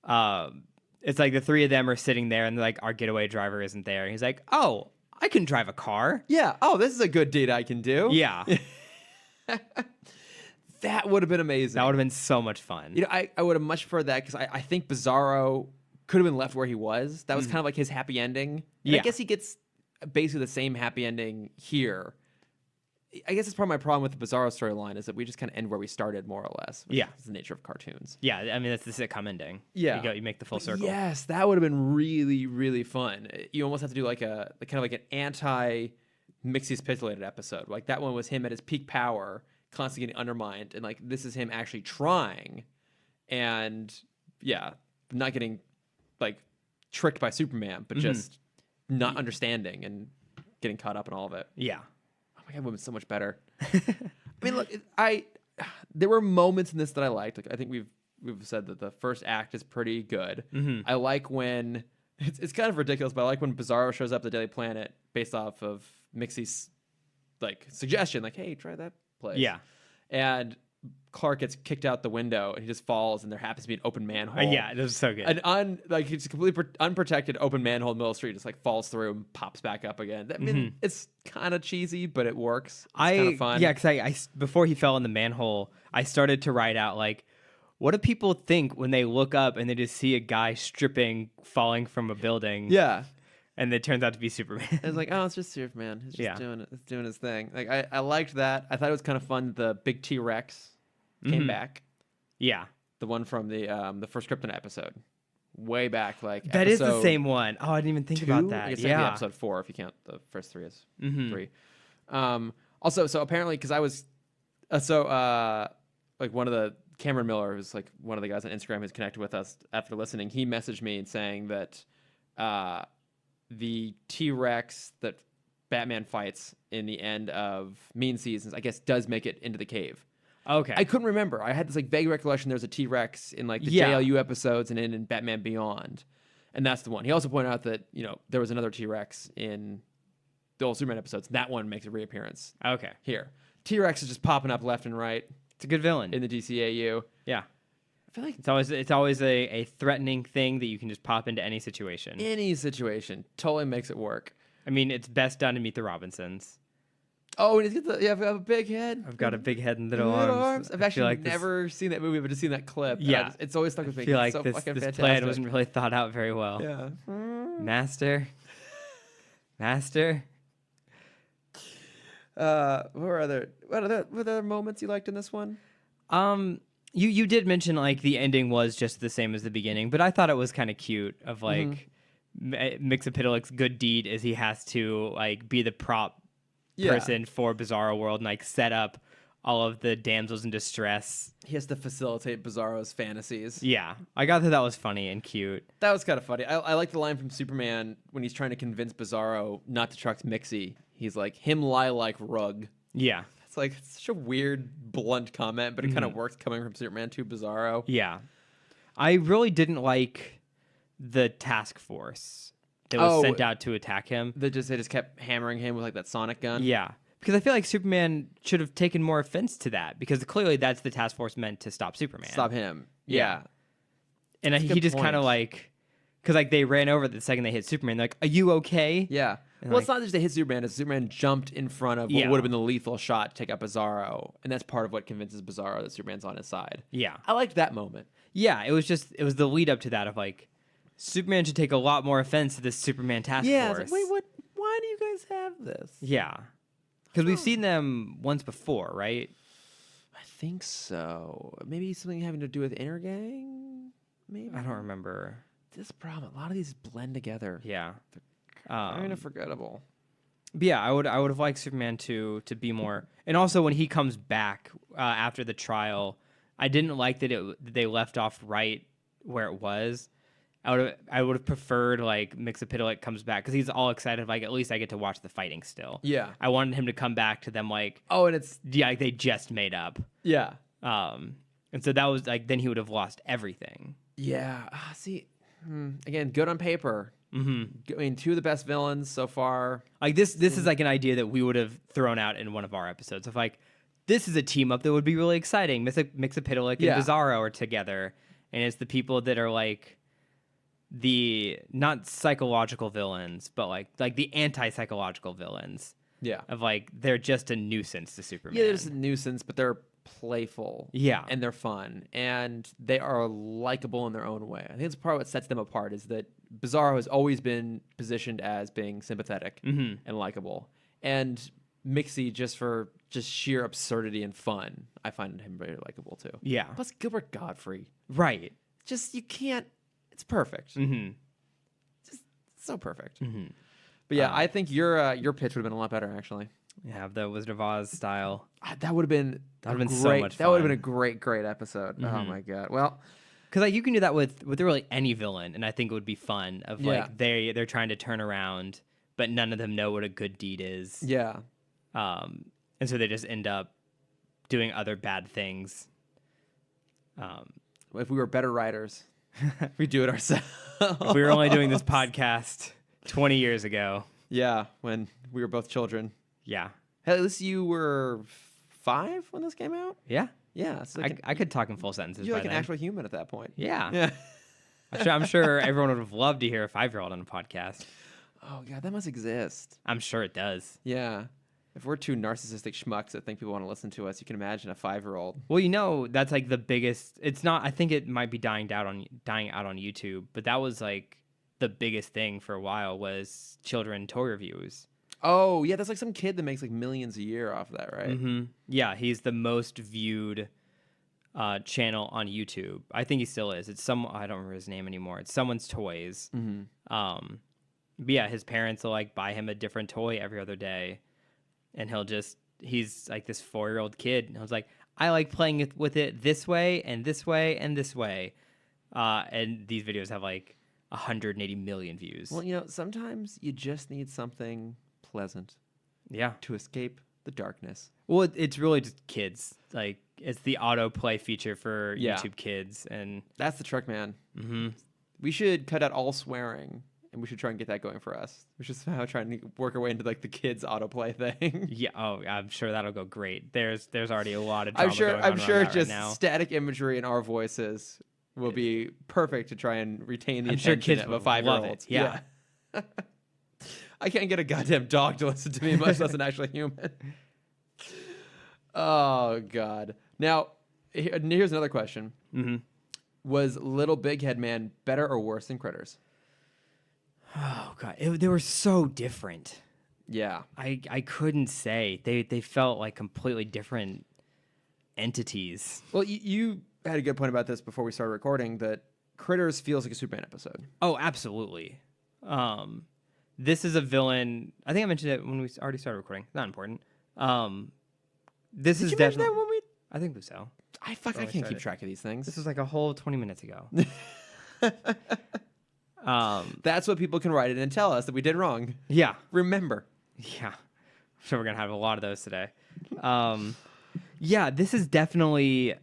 it's like the 3 of them are sitting there, and they're like, our getaway driver isn't there. And he's like, oh, I can drive a car.
Yeah. Oh, this is a good deed I can do.
Yeah.
That would have been amazing.
That would have been so much fun.
You know, I would have much preferred that because I think Bizarro could have been left where he was. That was kind of like his happy ending. And I guess he gets basically the same happy ending here. I guess it's part of my problem with the Bizarro storyline is that we just kind of end where we started, more or less.
Yeah.
It's the nature of cartoons.
Yeah, I mean, that's the sitcom ending.
Yeah.
You make the full circle.
Yes, that would have been really, really fun. You almost have to do like a kind of like an anti-Mxyzptlk episode. Like that one was him at his peak power, constantly getting undermined. And like this is him actually trying and not getting like tricked by Superman, but just not understanding and getting caught up in all of it.
Yeah.
Oh my God, it would have been so much better. I mean, look, there were moments in this that I liked. Like I think we've said that the first act is pretty good. I like when it's kind of ridiculous, but I like when Bizarro shows up at the Daily Planet based off of Mixie's like suggestion, like, hey, try that place. Yeah. And Clark gets kicked out the window and he just falls, and there happens to be an open manhole.
Yeah, it was so good.
It's a completely unprotected open manhole in the middle of the street, just like falls through and pops back up again. I mean, it's kind of cheesy, but it works. It's kind of fun.
Yeah, because I before he fell in the manhole, I started to write out like, what do people think when they look up and they just see a guy stripping, falling from a building?
Yeah.
And it turns out to be Superman.
It's like, oh, it's just Superman. He's just doing his thing. Like I liked that. I thought it was kind of fun. The big T-Rex came back.
Yeah,
the one from the first Krypton episode, way back. Like
that is the same one. Oh, I didn't even think about that.
I guess yeah, episode 4 if you count the first 3 as 3. Also, so apparently, because I was like one of the Cameron Miller, who's like one of the guys on Instagram who's connected with us after listening, he messaged me and saying that the T-Rex that Batman fights in the end of Mean Seasons, I guess, does make it into the cave.
Okay.
I couldn't remember. I had this like vague recollection there's a T-Rex in like the JLU episodes and in Batman Beyond. And that's the one. He also pointed out that, there was another T-Rex in the old Superman episodes. That one makes a reappearance.
Okay.
Here. T-Rex is just popping up left and right.
It's a good villain.
In the DCAU.
Yeah.
I feel like
it's always a threatening thing that you can just pop into any situation.
Any situation. Totally makes it work.
I mean, it's best done to Meet the Robinsons.
Oh, and he's got I've got a big head.
I've got a big head and little arms.
I've actually never seen that movie, but just seen that clip.
Yeah.
It's always stuck with me.
I feel like
so
this
fantastic.
plan wasn't really thought out very well.
Yeah.
Master.
What other moments you liked in this one?
You did mention like the ending was just the same as the beginning, but I thought it was kind of cute of like Mxyzptlk's good deed is he has to like be the prop person for Bizarro World and like set up all of the damsels in distress.
He has to facilitate Bizarro's fantasies.
Yeah, I got that was funny and cute.
That was kind of funny. I like the line from Superman when he's trying to convince Bizarro not to trust Mixie. He's like, him lie like rug.
Yeah.
It's like such a weird, blunt comment, but it kind of works coming from Superman to Bizarro.
Yeah. I really didn't like the task force that was sent out to attack him.
They just kept hammering him with like that sonic gun.
Yeah. Because I feel like Superman should have taken more offense to that because clearly that's the task force meant to stop Superman.
Stop him. Yeah.
And he just kind of like, because like they ran over the second they hit Superman. They're like, are you okay?
Yeah.
And
Well, it's not just they hit Superman. It's Superman jumped in front of what would have been the lethal shot to take out Bizarro. And that's part of what convinces Bizarro that Superman's on his side.
Yeah.
I liked that moment.
Yeah. It was the lead up to that of like, Superman should take a lot more offense to this Superman task force.
Yeah. Like, wait, what? Why do you guys have this?
Yeah. Because we've seen them once before, right?
I think so. Maybe something having to do with Intergang? Maybe?
I don't remember.
This problem. A lot of these blend together.
Yeah.
Kind of forgettable.
But yeah, I would have liked Superman to be more. And also when he comes back after the trial, I didn't like that they left off right where it was. I would have preferred like Mxyzptlk comes back because he's all excited. Like at least I get to watch the fighting still.
Yeah.
I wanted him to come back to them like
and it's
like they just made up.
Yeah.
And so that was like then he would have lost everything.
Yeah. See, again, good on paper. I mean, two of the best villains so far.
Like this is like an idea that we would have thrown out in one of our episodes of like this is a team up that would be really exciting. Mxyzptlk and Bizarro are together, and it's the people that are like the not psychological villains, but like the anti-psychological villains.
Yeah.
Of like they're just a nuisance to Superman.
Yeah, they're just a nuisance, but they're playful.
Yeah.
And they're fun. And they are likable in their own way. I think it's part of what sets them apart is that Bizarro has always been positioned as being sympathetic and likable. And Mixie, just for sheer absurdity and fun, I find him very likable too.
Yeah.
Plus Gilbert Gottfried.
Right.
Just, you can't, it's perfect. Just so perfect. But yeah, I think your pitch would have been a lot better, actually.
Yeah, the Wizard of Oz style.
That would have been
so much fun.
That would have been a great episode. Oh my god. Well,
because like you can do that with really any villain, and I think it would be fun. Of like they're trying to turn around, but none of them know what a good deed is.
Yeah.
And so they just end up doing other bad things.
If we were better writers, we'd do it ourselves.
If we were only doing this podcast 20 years ago.
Yeah, when we were both children.
Yeah.
Hey, at least you were 5 when this came out?
Yeah.
Yeah. So
I could talk in full sentences.
You're like
by
an
then.
actual human at that point.
Yeah.
Yeah.
I'm sure everyone would have loved to hear a 5-year-old on a podcast.
Oh, God, that must exist.
I'm sure it does.
Yeah. If we're two narcissistic schmucks that think people want to listen to us, you can imagine a 5-year-old.
Well, that's like the biggest. It's not. I think it might be dying out on YouTube, but that was like the biggest thing for a while was children toy reviews.
Oh yeah, that's like some kid that makes like millions a year off of that, right?
Yeah, he's the most viewed channel on YouTube. I think he still is. It's I don't remember his name anymore. It's Someone's Toys. But yeah, his parents will like buy him a different toy every other day. And he's like this 4-year-old kid. And I was like, I like playing with it this way and this way and this way. And these videos have like 180 million views.
Well, sometimes you just need something pleasant.
Yeah.
To escape the darkness.
Well, it's really just kids. Like, it's the autoplay feature for YouTube Kids. And
that's the trick, man. We should cut out all swearing. And we should try and get that going for us. We should somehow try and work our way into like the kids autoplay thing.
Yeah. Oh, I'm sure that'll go great. There's already a lot of drama
I'm sure just
right now.
static imagery in our voices will be perfect to try and retain the attention
kids
of a
will
5-year-old.
love it. Yeah.
I can't get a goddamn dog to listen to me, much less an actual human. Oh God. Now, here's another question. Was Little Big Head Man better or worse than Critters?
Oh God, they were so different.
Yeah.
I couldn't say. They felt like completely different entities.
Well, you had a good point about this before we started recording, that Critters feels like a Superman episode.
Oh, absolutely. This is a villain. I think I mentioned it when we already started recording. Not important. This
Did
is
you mention
definitely.
that when we?
I think so.
I
when we
can't keep
started.
track of these things.
This was like a whole 20 minutes ago.
That's what people can write in and tell us that we did wrong.
Yeah.
Remember.
Yeah. So we're going to have a lot of those today. Yeah, this is definitely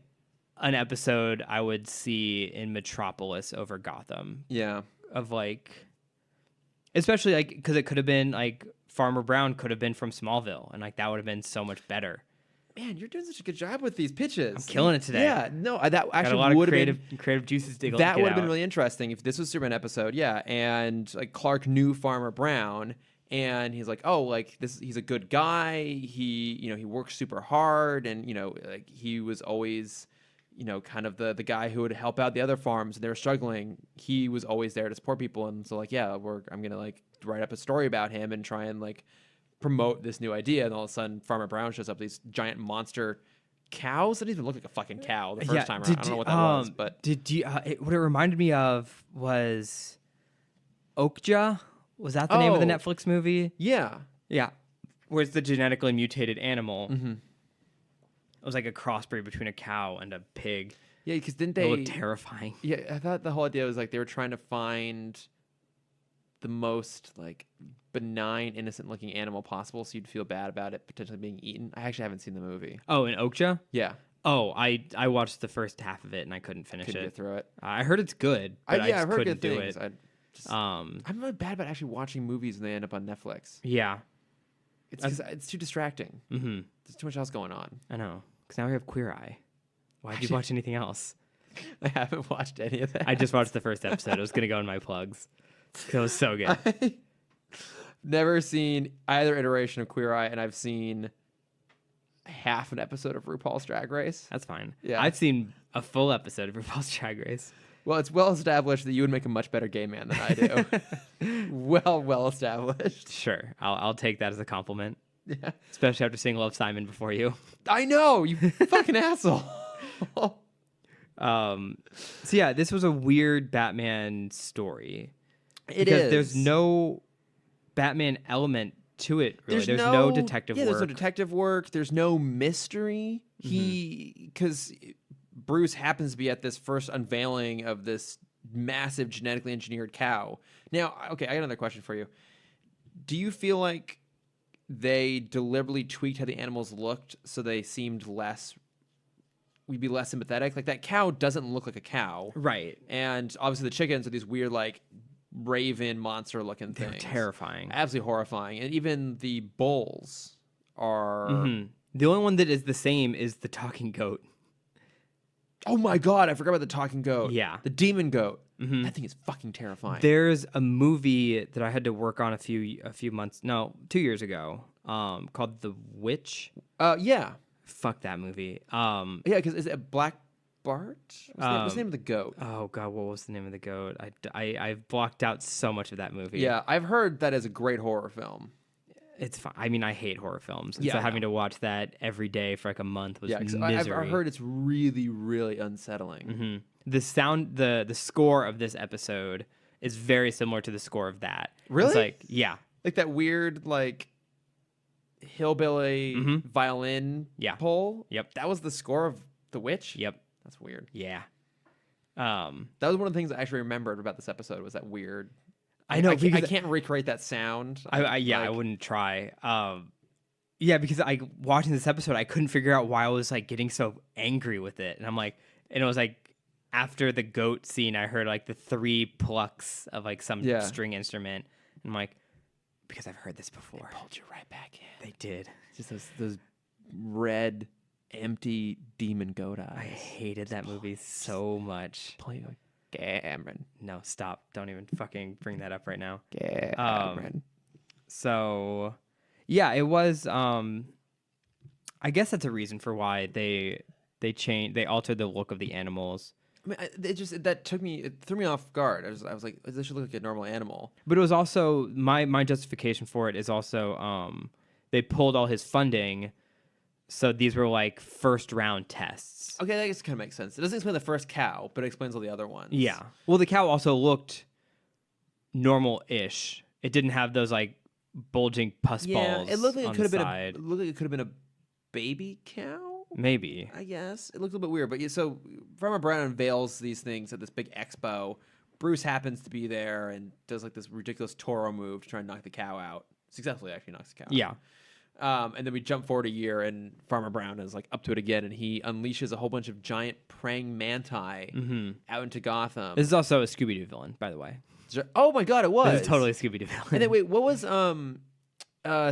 an episode I would see in Metropolis over Gotham.
Yeah.
Of like, especially like, because it could have been like Farmer Brown could have been from Smallville, and like that would have been so much better.
Man, you're doing such a good job with these pitches.
I'm killing it today.
Yeah, no, that
Got
actually
a lot
would
of
have been
creative juices to
that
get
would have been
out.
really interesting if this was Superman episode. Yeah, and like Clark knew Farmer Brown, and he's like, oh, like this, he's a good guy. He works super hard, and like he was always, kind of the guy who would help out the other farms, and they were struggling. He was always there to support people, and so like, yeah, I'm gonna like write up a story about him and try and like promote this new idea. And all of a sudden, Farmer Brown shows up, these giant monster cows that didn't even look like a fucking cow the first time around. I don't know what that was, but
did you? What it reminded me of was Okja. Was that the name of the Netflix movie?
yeah.
Yeah, where's the genetically mutated animal?
Mm-hmm.
It was like a crossbreed between a cow and a pig.
Yeah, because didn't
It
they
looked terrifying.
Yeah, I thought the whole idea was like they were trying to find the most like benign, innocent-looking animal possible, so you'd feel bad about it potentially being eaten. I actually haven't seen the movie.
Oh, in Okja?
Yeah,
Oh, I watched the first half of it and I couldn't finish
couldn't
it.
get through it.
I heard it's good, but I just
I've heard
couldn't
good
do
things.
it.
I'm really bad about actually watching movies when they end up on Netflix.
Yeah.
It's 'cause it's too distracting.
Mm-hmm.
There's too much else going on.
I know. Because now we have Queer Eye. Why'd you watch anything else?
I haven't watched any of that.
I just watched the first episode. It was going to go in my plugs. It was so good.
I've never seen either iteration of Queer Eye, and I've seen half an episode of RuPaul's Drag Race.
That's fine.
Yeah.
I've seen a full episode of RuPaul's Drag Race.
Well, it's well established that you would make a much better gay man than I do. well established.
Sure. I'll take that as a compliment.
Yeah.
Especially after seeing Love, Simon before you.
I know, you fucking asshole.
So yeah, this was a weird Batman story.
It
because
is.
there's no Batman element to it, really. There's no detective work.
There's no detective work. There's no mystery. Because Bruce happens to be at this first unveiling of this massive genetically engineered cow. Now, okay, I got another question for you. Do you feel like they deliberately tweaked how the animals looked so they seemed we'd be less sympathetic? Like, that cow doesn't look like a cow.
Right.
And obviously the chickens are these weird, like, raven monster looking things.
They're terrifying.
Absolutely horrifying. And even the bulls are...
The only one that is the same is the talking goat.
Oh my god, I forgot about the talking goat.
Yeah.
The demon goat. That thing is fucking terrifying.
There's a movie that I had to work on a few months, 2 years ago, called The Witch.
Yeah.
Fuck that movie.
Yeah, because is it Black Bart? What's the name of the goat?
Oh god, what was the name of the goat? I've blocked out so much of that movie.
Yeah, I've heard that is a great horror film.
It's fine. I mean, I hate horror films, and
Yeah,
so
I
having
know.
to watch that every day for like a month was
Yeah, 'cause
misery.
I've heard it's really, really unsettling.
The sound, the score of this episode is very similar to the score of that.
Really?
It's like, yeah,
Like that weird, like, hillbilly violin
Yeah.
pull.
Yep.
That was the score of The Witch?
yep,
That's weird.
yeah.
That was one of the things I actually remembered about this episode was that weird...
I know
I
because
can't recreate that sound.
I
like,
wouldn't try. Yeah, because watching this episode, I couldn't figure out why I was like getting so angry with it, and I'm like, and it was like after the goat scene, I heard like the 3 plucks of like some string instrument, and I'm like, because I've heard this before.
They pulled you right back in.
They did.
Just those red, empty demon goat eyes.
I hated that movie so much.
Playing like Cameron.
No, stop! Don't even fucking bring that up right now.
Cameron.
So, yeah, it was. I guess that's a reason for why they altered the look of the animals.
I mean, it threw me off guard. I was like, this should look like a normal animal.
But it was also my justification for it is also they pulled all his funding, so these were like first round tests.
Okay, that kind of makes sense. It doesn't explain the first cow, but it explains all the other ones.
Yeah. Well, the cow also looked normal-ish. It didn't have those like bulging pus balls.
It looked like
it
looked like it could have been a baby cow.
Maybe.
I guess it looked a little bit weird, but so Farmer Brown unveils these things at this big expo. Bruce happens to be there and does like this ridiculous Toro move to try and knock the cow out. Successfully, actually knocks the cow out.
Yeah.
And then we jump forward a year, and Farmer Brown is like up to it again, and he unleashes a whole bunch of giant praying manti out into Gotham.
This is also a Scooby-Doo villain, by the way.
Oh my god, it was.
This is totally a Scooby-Doo villain.
And then wait, what was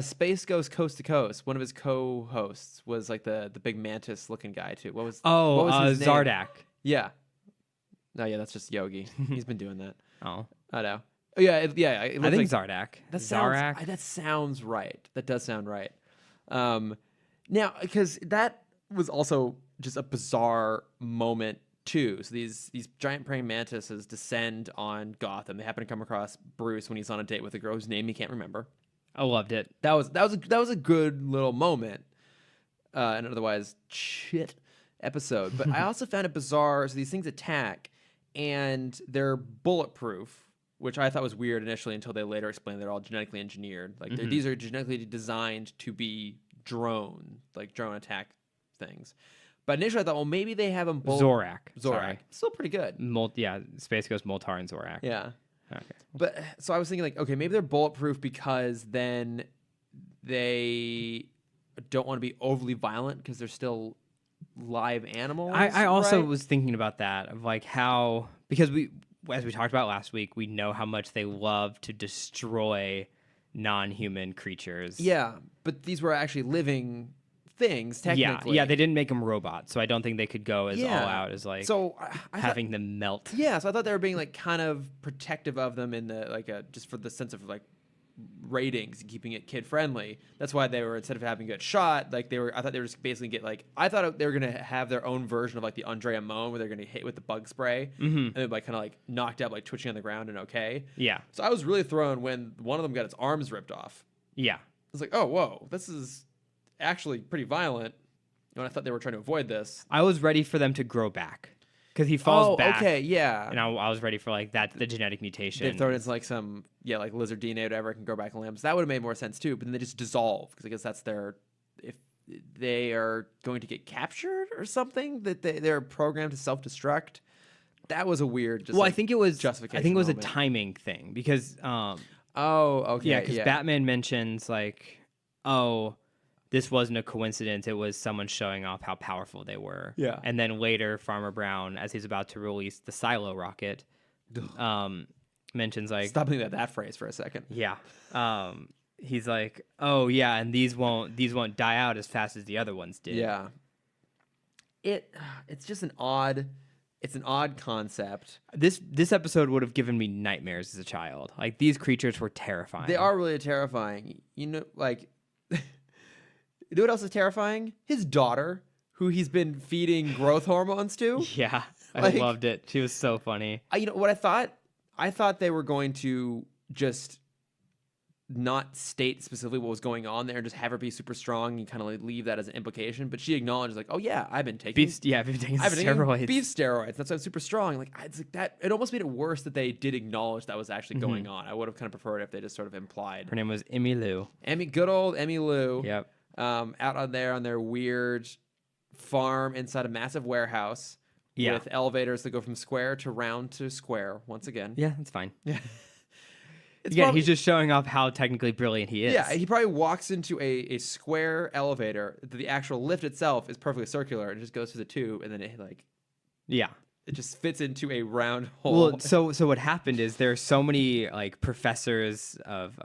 Space Ghost Coast to Coast? One of his co-hosts was like the big mantis looking guy too. What was his name?
Zardak.
Yeah. No, yeah, that's just Yogi. He's been doing that.
Oh.
I know. Oh, yeah, it
I think
like,
Zardak.
That sounds right. That does sound right. Now, because that was also just a bizarre moment too. So these giant praying mantises descend on Gotham. They happen to come across Bruce when he's on a date with a girl whose name he can't remember.
I loved it.
That was a good little moment. An otherwise shit episode. But I also found it bizarre. So these things attack, and they're bulletproof, which I thought was weird initially until they later explained they're all genetically engineered. Like these are genetically designed to be drone attack things. But initially I thought, well, maybe they have them
Zorak.
Sorry. Still pretty good.
Space Ghost, Moltar, and Zorak.
Yeah.
Okay.
But so I was thinking like, okay, maybe they're bulletproof because then they don't want to be overly violent because they're still live animals.
I also
right?
was thinking about that, of like how, because as we talked about last week, we know how much they love to destroy non-human creatures.
Yeah, but these were actually living things, technically.
Yeah, they didn't make them robots, so I don't think they could go as all out as like having them melt.
Yeah, so I thought they were being like kind of protective of them in the like just for the sense of like ratings and keeping it kid friendly. That's why they were, instead of having get shot, like I thought they were just basically get like, I thought they were gonna have their own version of like the Andrea Moan where they're gonna hit with the bug spray and then like kind of like knocked out, like twitching on the ground and okay.
Yeah.
So I was really thrown when one of them got its arms ripped off.
Yeah.
I was like, oh whoa, this is actually pretty violent. And I thought they were trying to avoid this.
I was ready for them to grow back. Because he falls back.
Okay, yeah.
And I was ready for like the genetic mutation.
They've thrown into like some like lizard DNA or whatever, it can grow back in limbs. That would have made more sense too. But then they just dissolve because I guess that's if they are going to get captured or something, that they're programmed to self-destruct. That was a weird.
I think it was
justification.
I think it was
moment.
a timing thing because.
Okay.
Yeah, because Batman mentions like, oh, this wasn't a coincidence. It was someone showing off how powerful they were.
Yeah.
And then later, Farmer Brown, as he's about to release the Silo rocket, mentions like,
stop thinking about that phrase for a second.
Yeah. He's like, oh yeah, and these won't die out as fast as the other ones did.
Yeah. It's just an odd concept.
This episode would have given me nightmares as a child. Like, these creatures were terrifying.
They are really terrifying. You know, like, you know what else is terrifying? His daughter, who he's been feeding growth hormones to.
Yeah,
Like,
I loved it. She was so funny.
You know what I thought? I thought they were going to just not state specifically what was going on there and just have her be super strong and kind of like leave that as an implication. But she acknowledges like, oh yeah, I've been taking
steroids.
Beef steroids. That's why I'm super strong. Like, it's like that. It almost made it worse that they did acknowledge that was actually going on. I would have kind of preferred if they just sort of implied.
Her name was Emmy Lou.
Good old Emmy Lou.
Yep.
Out on their weird farm inside a massive warehouse with elevators that go from square to round to square once again.
Yeah, that's fine.
Yeah.
He's just showing off how technically brilliant he is.
Yeah, he probably walks into a square elevator. The actual lift itself is perfectly circular and just goes through the tube, and then it just fits into a round hole.
Well, so what happened is there are so many like professors of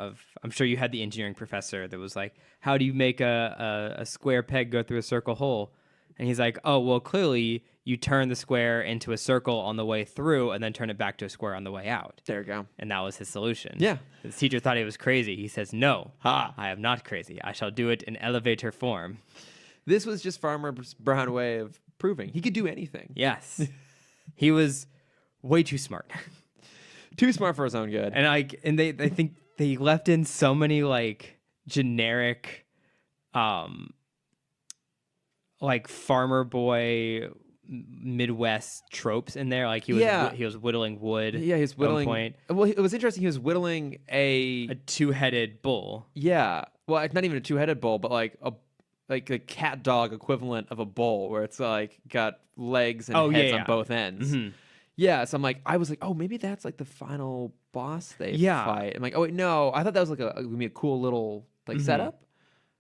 I'm sure you had the engineering professor that was like, how do you make a square peg go through a circle hole? And he's like, oh, well, clearly you turn the square into a circle on the way through and then turn it back to a square on the way out.
There you go.
And that was his solution.
Yeah.
His teacher thought he was crazy. He says, no, I am not crazy. I shall do it in elevator form.
This was just Farmer Brown's way of proving he could do anything.
Yes. He was way too smart.
Too smart for his own good.
And they think they left in so many like generic like farmer boy Midwest tropes in there. Like he was whittling wood.
Yeah, he was whittling.
At one point.
Well, it was interesting. He was whittling
a two-headed bull.
Yeah, well, not even a two-headed bull, but like a cat dog equivalent of a bull, where it's like got legs and heads on both ends.
Mm-hmm.
Yeah, so I was like, oh, maybe that's like the final boss they
Yeah.
fight. I'm like, oh wait, no, I thought that was like a cool little like setup,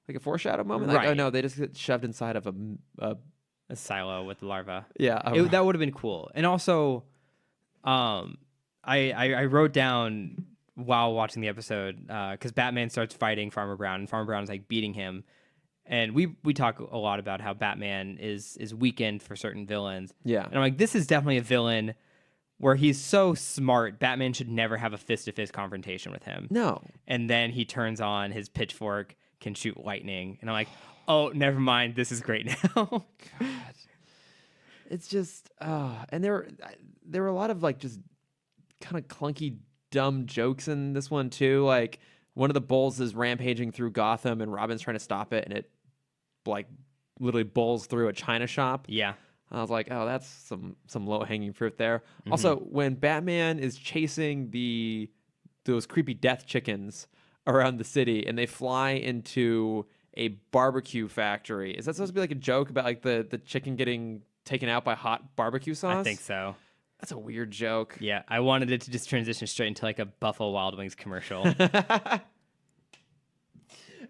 like a foreshadow moment. Like, oh
Right.
no, they just get shoved inside of
A silo with the larva.
Yeah,
That would have been cool. And also, I wrote down while watching the episode because Batman starts fighting Farmer Brown, and Farmer Brown is like beating him. And we talk a lot about how Batman is weakened for certain villains.
Yeah,
and I'm like, this is definitely a villain where he's so smart. Batman should never have a fist-to-fist confrontation with him.
No,
and then he turns on his pitchfork, can shoot lightning, and I'm like, oh, never mind. This is great now.
God. It's just, and there were a lot of like just kind of clunky, dumb jokes in this one too. Like one of the bulls is rampaging through Gotham, and Robin's trying to stop it, and it like literally bulls through a china shop.
Yeah,
I was like, oh, that's some low hanging fruit there. Mm-hmm. Also, when Batman is chasing those creepy death chickens around the city, and they fly into a barbecue factory. Is that supposed to be like a joke about like the chicken getting taken out by hot barbecue sauce?
I think so.
That's a weird joke.
Yeah, I wanted it to just transition straight into like a Buffalo Wild Wings commercial.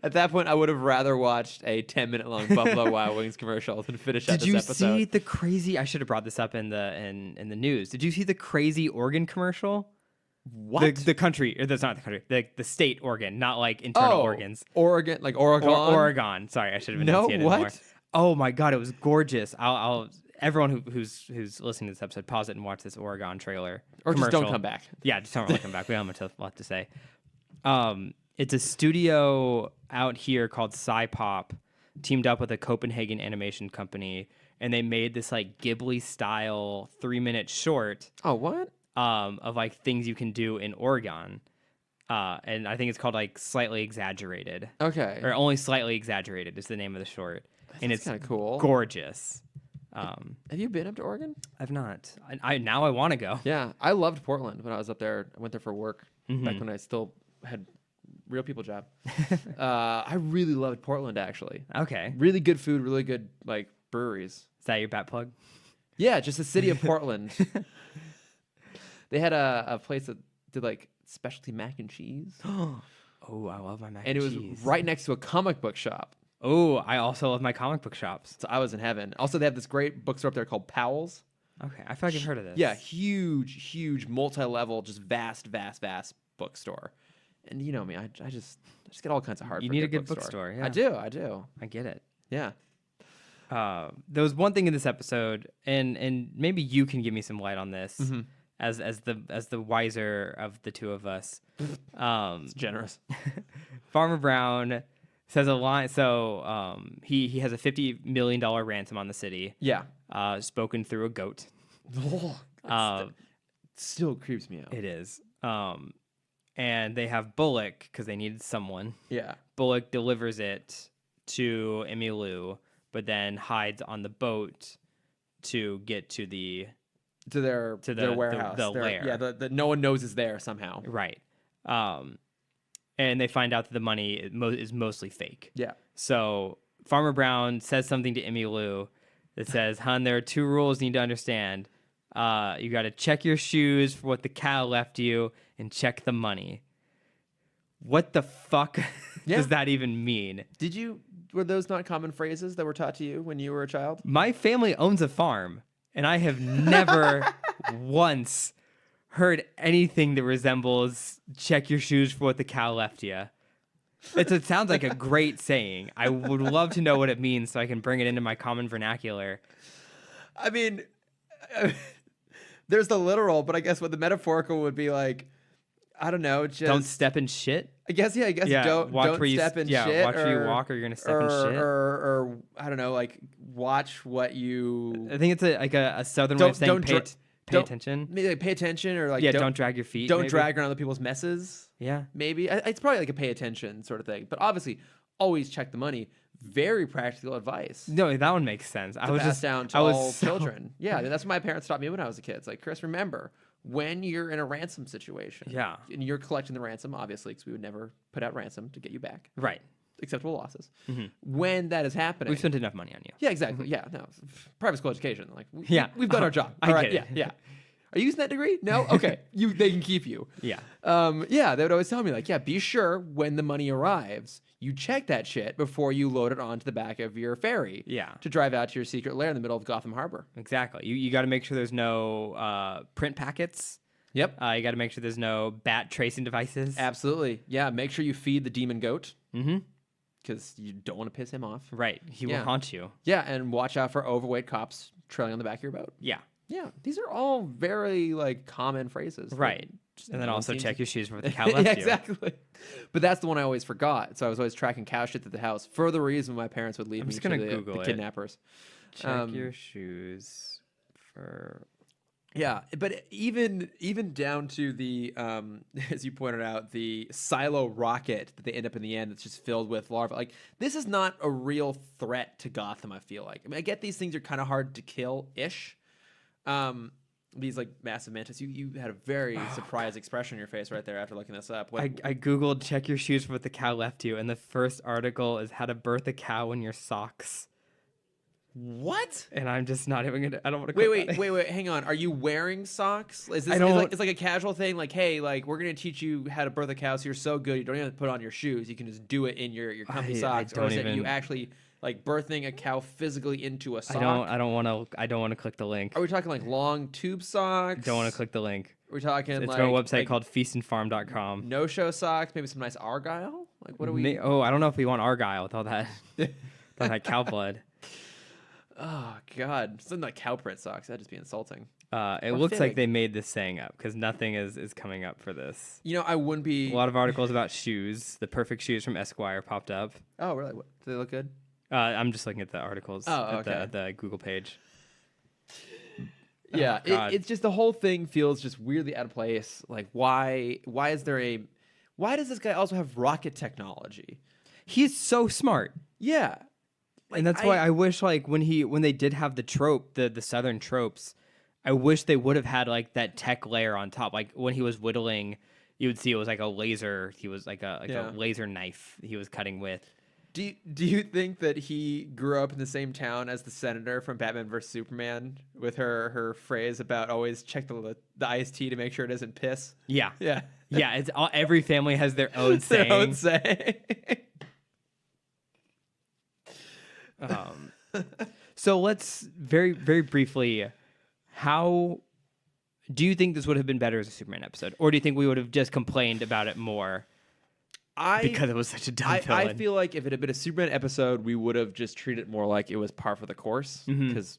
At that point, I would have rather watched a 10-minute long Buffalo Wild Wings commercial than finish out this episode.
Did you see the crazy? I should have brought this up in the news. Did you see the crazy organ commercial?
What?
The country, or that's not the country, the state organ, not like internal organs.
Oregon, like Oregon?
Oregon. Sorry, I should have enunciated more. Oh my God, it was gorgeous. I'll everyone who's listening to this episode, pause it and watch this Oregon trailer.
Or
commercial.
Just don't come back.
Yeah, just don't really come back. We don't have much left to say. It's a studio out here called Sci-Pop, teamed up with a Copenhagen animation company, and they made this like Ghibli-style 3-minute short.
Oh, what?
Of like things you can do in Oregon. And I think it's called like Slightly Exaggerated.
Okay.
Or Only Slightly Exaggerated is the name of the short. And it's
kind of cool.
Gorgeous.
Have you been up to Oregon?
I've not. Now I want to go.
Yeah, I loved Portland when I was up there. I went there for work back when I still had real people job. I really loved Portland, actually.
Okay.
Really good food, really good like breweries.
Is that your bat plug?
Yeah, just the city of Portland. They had a place that did like specialty mac and cheese.
Oh, I love my mac
and
cheese.
And it was right next to a comic book shop.
Oh, I also love my comic book shops.
So I was in heaven. Also, they have this great bookstore up there called Powell's.
Okay, I feel like I've heard of this.
Yeah, huge, multi-level, just vast bookstore. And you know me, I just get all kinds of hard.
You need a good bookstore. Yeah,
I do.
I get it.
Yeah.
There was one thing in this episode, and maybe you can give me some light on this, as the wiser of the two of us.
It's generous.
Farmer Brown says a line. So he has a $50 million ransom on the city.
Yeah.
Spoken through a goat.
Still creeps me out.
It is. And they have Bullock because they needed someone.
Yeah.
Bullock delivers it to Emmylou, but then hides on the boat to get to their
warehouse,
the lair.
Yeah, the no one knows is there somehow.
Right. And they find out that the money is mostly fake.
Yeah.
So Farmer Brown says something to Emmylou that says, "Hun, there are 2 rules you need to understand. You got to check your shoes for what the cow left you, and check the money." What the fuck does that even mean?
Were those not common phrases that were taught to you when you were a child?
My family owns a farm, and I have never once heard anything that resembles "check your shoes for what the cow left you." It sounds like a great saying. I would love to know what it means so I can bring it into my common vernacular.
I mean, there's the literal, but I guess what the metaphorical would be like, I don't know, just
don't step in shit.
I guess don't step in shit.
Watch where you walk, or you're gonna step in shit.
Or I don't know, like watch what you.
I think it's a southern way of saying Pay attention.
Maybe like pay attention or like
Don't drag your feet.
Don't
maybe.
drag around other people's messes.
Yeah.
Maybe it's probably like a pay attention sort of thing. But obviously, always check the money. Very practical advice.
No, that one makes sense. I was
Pass
just
down to all children. Yeah, that's what my parents taught me when I was a kid. It's like, Chris, remember when you're in a ransom situation.
Yeah.
And you're collecting the ransom, obviously, because we would never put out ransom to get you back.
Right.
Acceptable losses. When that is happening,
We've spent enough money on you.
Yeah, exactly. Yeah, no, private school education. Like, we've done our job.
I
All right.
get it.
Yeah. Are you using that degree? No. Okay. They can keep you.
Yeah.
Yeah. They would always tell me like, be sure when the money arrives, you check that shit before you load it onto the back of your ferry.
Yeah.
To drive out to your secret lair in the middle of Gotham Harbor.
Exactly. You got to make sure there's no print packets.
Yep.
You got to make sure there's no bat tracing devices.
Absolutely. Yeah. Make sure you feed the demon goat.
Mm-hmm.
Because you don't want to piss him off.
Right. He will haunt you.
Yeah. And watch out for overweight cops trailing on the back of your boat.
Yeah.
Yeah. These are all very like common phrases.
Right. And then also check your shoes for the cow left
yeah,
you.
Exactly. But that's the one I always forgot. So I was always tracking cow shit to the house for the reason my parents would leave me to the kidnappers.
Check your shoes for...
Yeah, but even down to the as you pointed out, the silo rocket that they end up in the end that's just filled with larvae. Like, this is not a real threat to Gotham, I feel like. I mean, I get these things are kind of hard to kill-ish. These like massive mantis. You had a very surprised expression on your face right there after looking this up.
I googled check your shoes for what the cow left you, and the first article is how to birth a cow in your socks.
What?
And I'm just not even gonna. I don't want to.
Wait. Hang on. Are you wearing socks? Is this it's like a casual thing? Like, hey, like we're gonna teach you how to birth a cow. So you're so good, you don't even have to put on your shoes. You can just do it in your comfy socks. Or is it you actually like birthing a cow physically into a sock?
I don't want to click the link.
Are we talking like long tube socks?
Don't want to click the link.
We're talking
it's
like
on a website called feastandfarm.com.
No-show socks, maybe some nice Argyle. Like, what are we?
I don't know if we want Argyle with all that, all that cow blood.
Oh God, something like cow print socks. That'd just be insulting.
It looks like they made this saying up because nothing is coming up for this.
You know, I wouldn't be.
A lot of articles about shoes. The perfect shoes from Esquire popped up.
Oh, really? What? Do they look good?
I'm just looking at the articles
at
the Google page.
Yeah, it's just the whole thing feels just weirdly out of place. Like, why does this guy also have rocket technology?
He's so smart.
Yeah.
Like, and that's why I wish, like, when they did have the trope, the Southern tropes, I wish they would have had, like, that tech layer on top. Like, when he was whittling, you would see it was like a laser. He was like a laser knife he was cutting with.
Do you think that he grew up in the same town as the senator from Batman vs. Superman with her phrase about always check the iced tea to make sure it isn't piss?
Yeah.
Yeah.
Yeah, it's every family has their own saying.
Their own saying.
So let's very, very briefly, how do you think this would have been better as a Superman episode? Or do you think we would have just complained about it more because it was such a dumb villain?
I feel like if it had been a Superman episode, we would have just treated it more like it was par for the course. Because,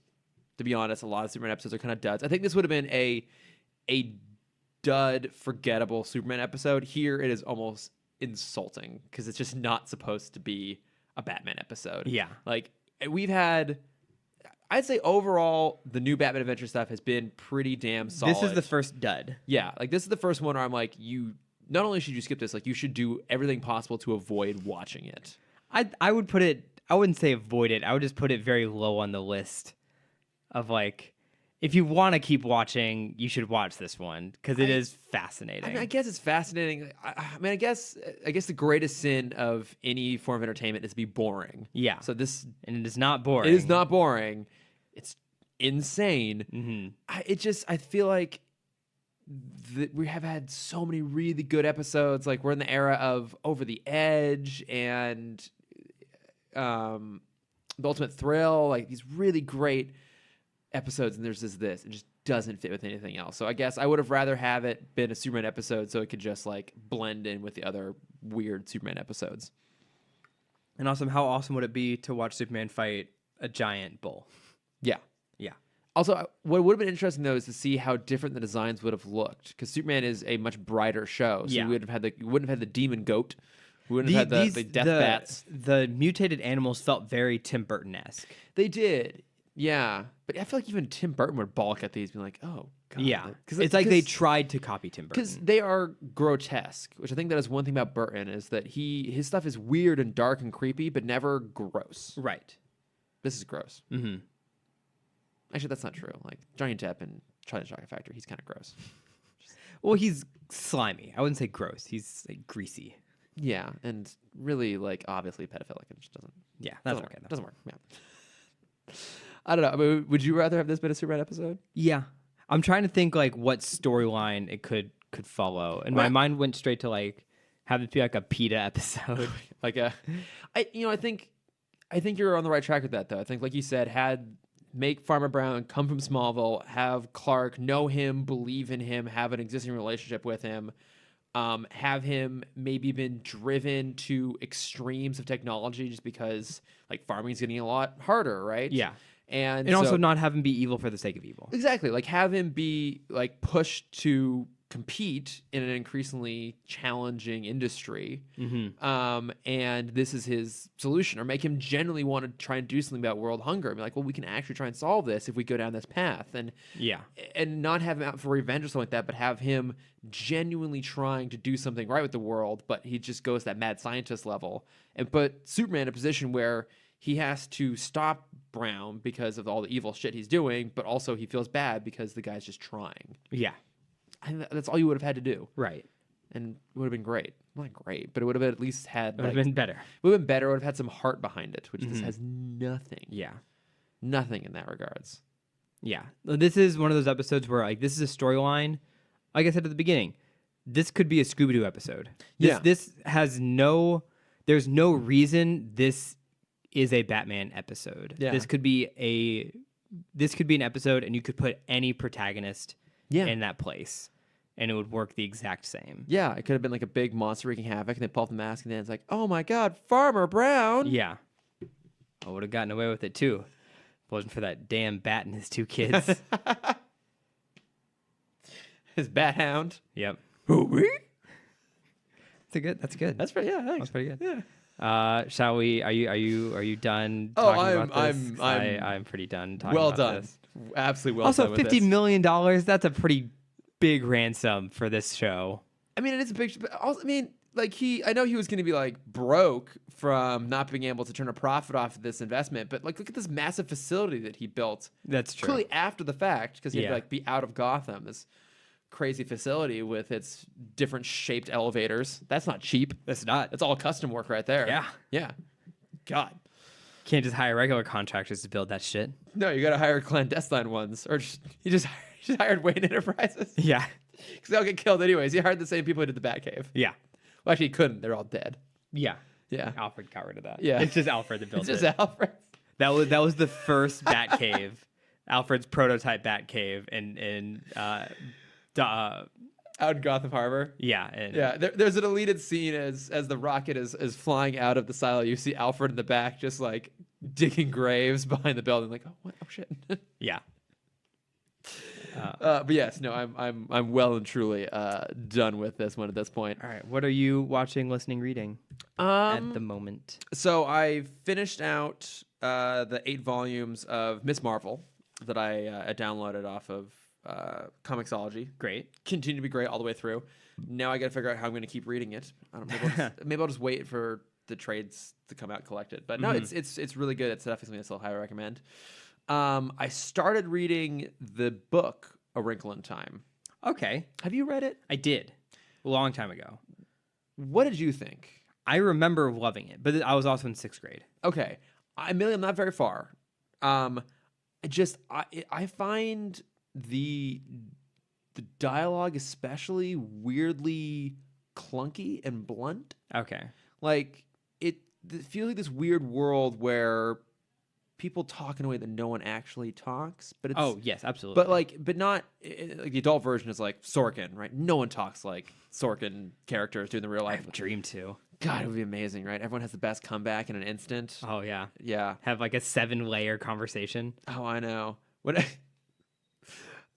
to be honest, a lot of Superman episodes are kind of duds. I think this would have been a dud, forgettable Superman episode. Here it is almost insulting because it's just not supposed to be a Batman episode.
Yeah.
Like, we've had, I'd say overall, the new Batman Adventure stuff has been pretty damn solid.
This is the first dud.
Yeah. Like, this is the first one where I'm like, not only should you skip this, like, you should do everything possible to avoid watching it.
I would put it, I wouldn't say avoid it. I would just put it very low on the list of, like, if you want to keep watching, you should watch this one because it is fascinating.
I mean, I guess it's fascinating. I guess the greatest sin of any form of entertainment is to be boring.
Yeah.
So this,
and it is not boring.
It is not boring. It's insane.
Mm-hmm.
I feel like we have had so many really good episodes. Like, we're in the era of Over the Edge and The Ultimate Thrill. Like, these really great episodes, and there's this. It just doesn't fit with anything else. So I guess I would have rather have it been a Superman episode so it could just like blend in with the other weird Superman episodes.
And how awesome would it be to watch Superman fight a giant bull?
Yeah.
Yeah.
Also, what would have been interesting though is to see how different the designs would have looked, because Superman is a much brighter show. So you wouldn't have had the demon goat. We wouldn't have had the death bats.
The mutated animals felt very Tim Burton-esque.
They did. Yeah, but I feel like even Tim Burton would balk at these, being like, "Oh God."
Yeah,
because
it's like they tried to copy Tim
because
Burton.
they are grotesque, which I think that is one thing about Burton is that his stuff is weird and dark and creepy, but never gross.
Right.
This is gross.
Mm-hmm.
Actually, that's not true. Like Johnny Depp in Charlie and the Chocolate Factory, he's kind of gross.
Well, he's slimy. I wouldn't say gross. He's like greasy.
Yeah, and really like obviously pedophilic, and just doesn't.
Yeah, that's
doesn't
okay.
work. Doesn't work. Yeah. I don't know. I mean, would you rather have this been a Superman episode?
Yeah, I'm trying to think like what storyline it could follow, and my mind went straight to like have it be like a PETA episode.
Like I think you're on the right track with that though. I think like you said, make Farmer Brown come from Smallville, have Clark know him, believe in him, have an existing relationship with him, have him maybe been driven to extremes of technology just because like farming's getting a lot harder, right?
Yeah.
And
And also not have him be evil for the sake of evil.
Exactly. Like have him be like pushed to compete in an increasingly challenging industry.
Mm-hmm.
And this is his solution, or make him genuinely want to try and do something about world hunger. And be like, well, we can actually try and solve this if we go down this path. And not have him out for revenge or something like that, but have him genuinely trying to do something right with the world, but he just goes that mad scientist level and put Superman in a position where he has to stop Brown because of all the evil shit he's doing, but also he feels bad because the guy's just trying.
Yeah.
And that's all you would have had to do.
Right.
And it would have been great. Not great, but it would have at least had...
It would have been better.
It would have been better. It would have had some heart behind it, which this has nothing.
Yeah.
Nothing in that regards.
Yeah. This is one of those episodes where like this is a storyline. Like I said at the beginning, this could be a Scooby-Doo episode. This has no... There's no reason this is a Batman episode.
Yeah.
This could be an episode and you could put any protagonist in that place and it would work the exact same.
Yeah, it could have been like a big monster wreaking havoc and they pull off the mask and then it's like, oh my God, Farmer Brown.
Yeah. I would have gotten away with it too. If it wasn't for that damn bat and his two kids.
His bat hound.
Yep.
That's
good. That's good.
That's pretty, yeah, thanks.
That's pretty good.
Yeah.
Shall we? Are you done
Oh,
talking about this?
I'm
pretty done talking
well
about
done.
this.
Absolutely well
Also,
done.
$50 million. That's a pretty big ransom for this show.
I mean, it is a big. But also, I mean, like I know he was going to be like broke from not being able to turn a profit off of this investment, but like look at this massive facility that he built.
That's true.
Clearly after the fact, because he'd like be out of Gotham. This crazy facility with its different shaped elevators. That's not cheap.
That's not.
That's all custom work right there.
Yeah.
Yeah. God.
Can't just hire regular contractors to build that shit.
No, you got to hire clandestine ones, or he just hired Wayne Enterprises.
Yeah.
Because they'll get killed anyways. He hired the same people who did the Batcave.
Yeah.
Well, actually, he couldn't. They're all dead.
Yeah.
Yeah.
Alfred got rid of that.
Yeah.
It's just Alfred that built
It's
it.
just Alfred.
That was the first Batcave. Alfred's prototype Batcave in
out in Gotham Harbor.
Yeah. And
Yeah. There's an deleted scene as the rocket is flying out of the silo. You see Alfred in the back just like digging graves behind the building. Like, oh, what? Oh, shit.
Yeah.
But yes, no, I'm well and truly done with this one at this point.
All right. What are you watching, listening, reading at the moment?
So I finished out the 8 volumes of Miss Marvel that I downloaded off of Comixology.
Great.
Continue to be great all the way through. Now I got to figure out how I'm going to keep reading it. I don't know, maybe I'll just wait for the trades to come out collected. But no, it's really good. It's definitely something I still highly recommend. I started reading the book A Wrinkle in Time.
Okay.
Have you read it?
I did. A long time ago.
What did you think?
I remember loving it, but I was also in 6th grade.
Okay. Admittedly, I'm not very far. I find the dialogue especially weirdly clunky and blunt.
Okay.
Like it feels like this weird world where people talk in a way that no one actually talks, but it's
yes, absolutely.
but not like the adult version is like Sorkin, right? No one talks like Sorkin characters do in the real life.
I dream to.
God, it would be amazing, right? Everyone has the best comeback in an instant.
Oh yeah.
Yeah.
Have like a 7-layer conversation.
Oh, I know. What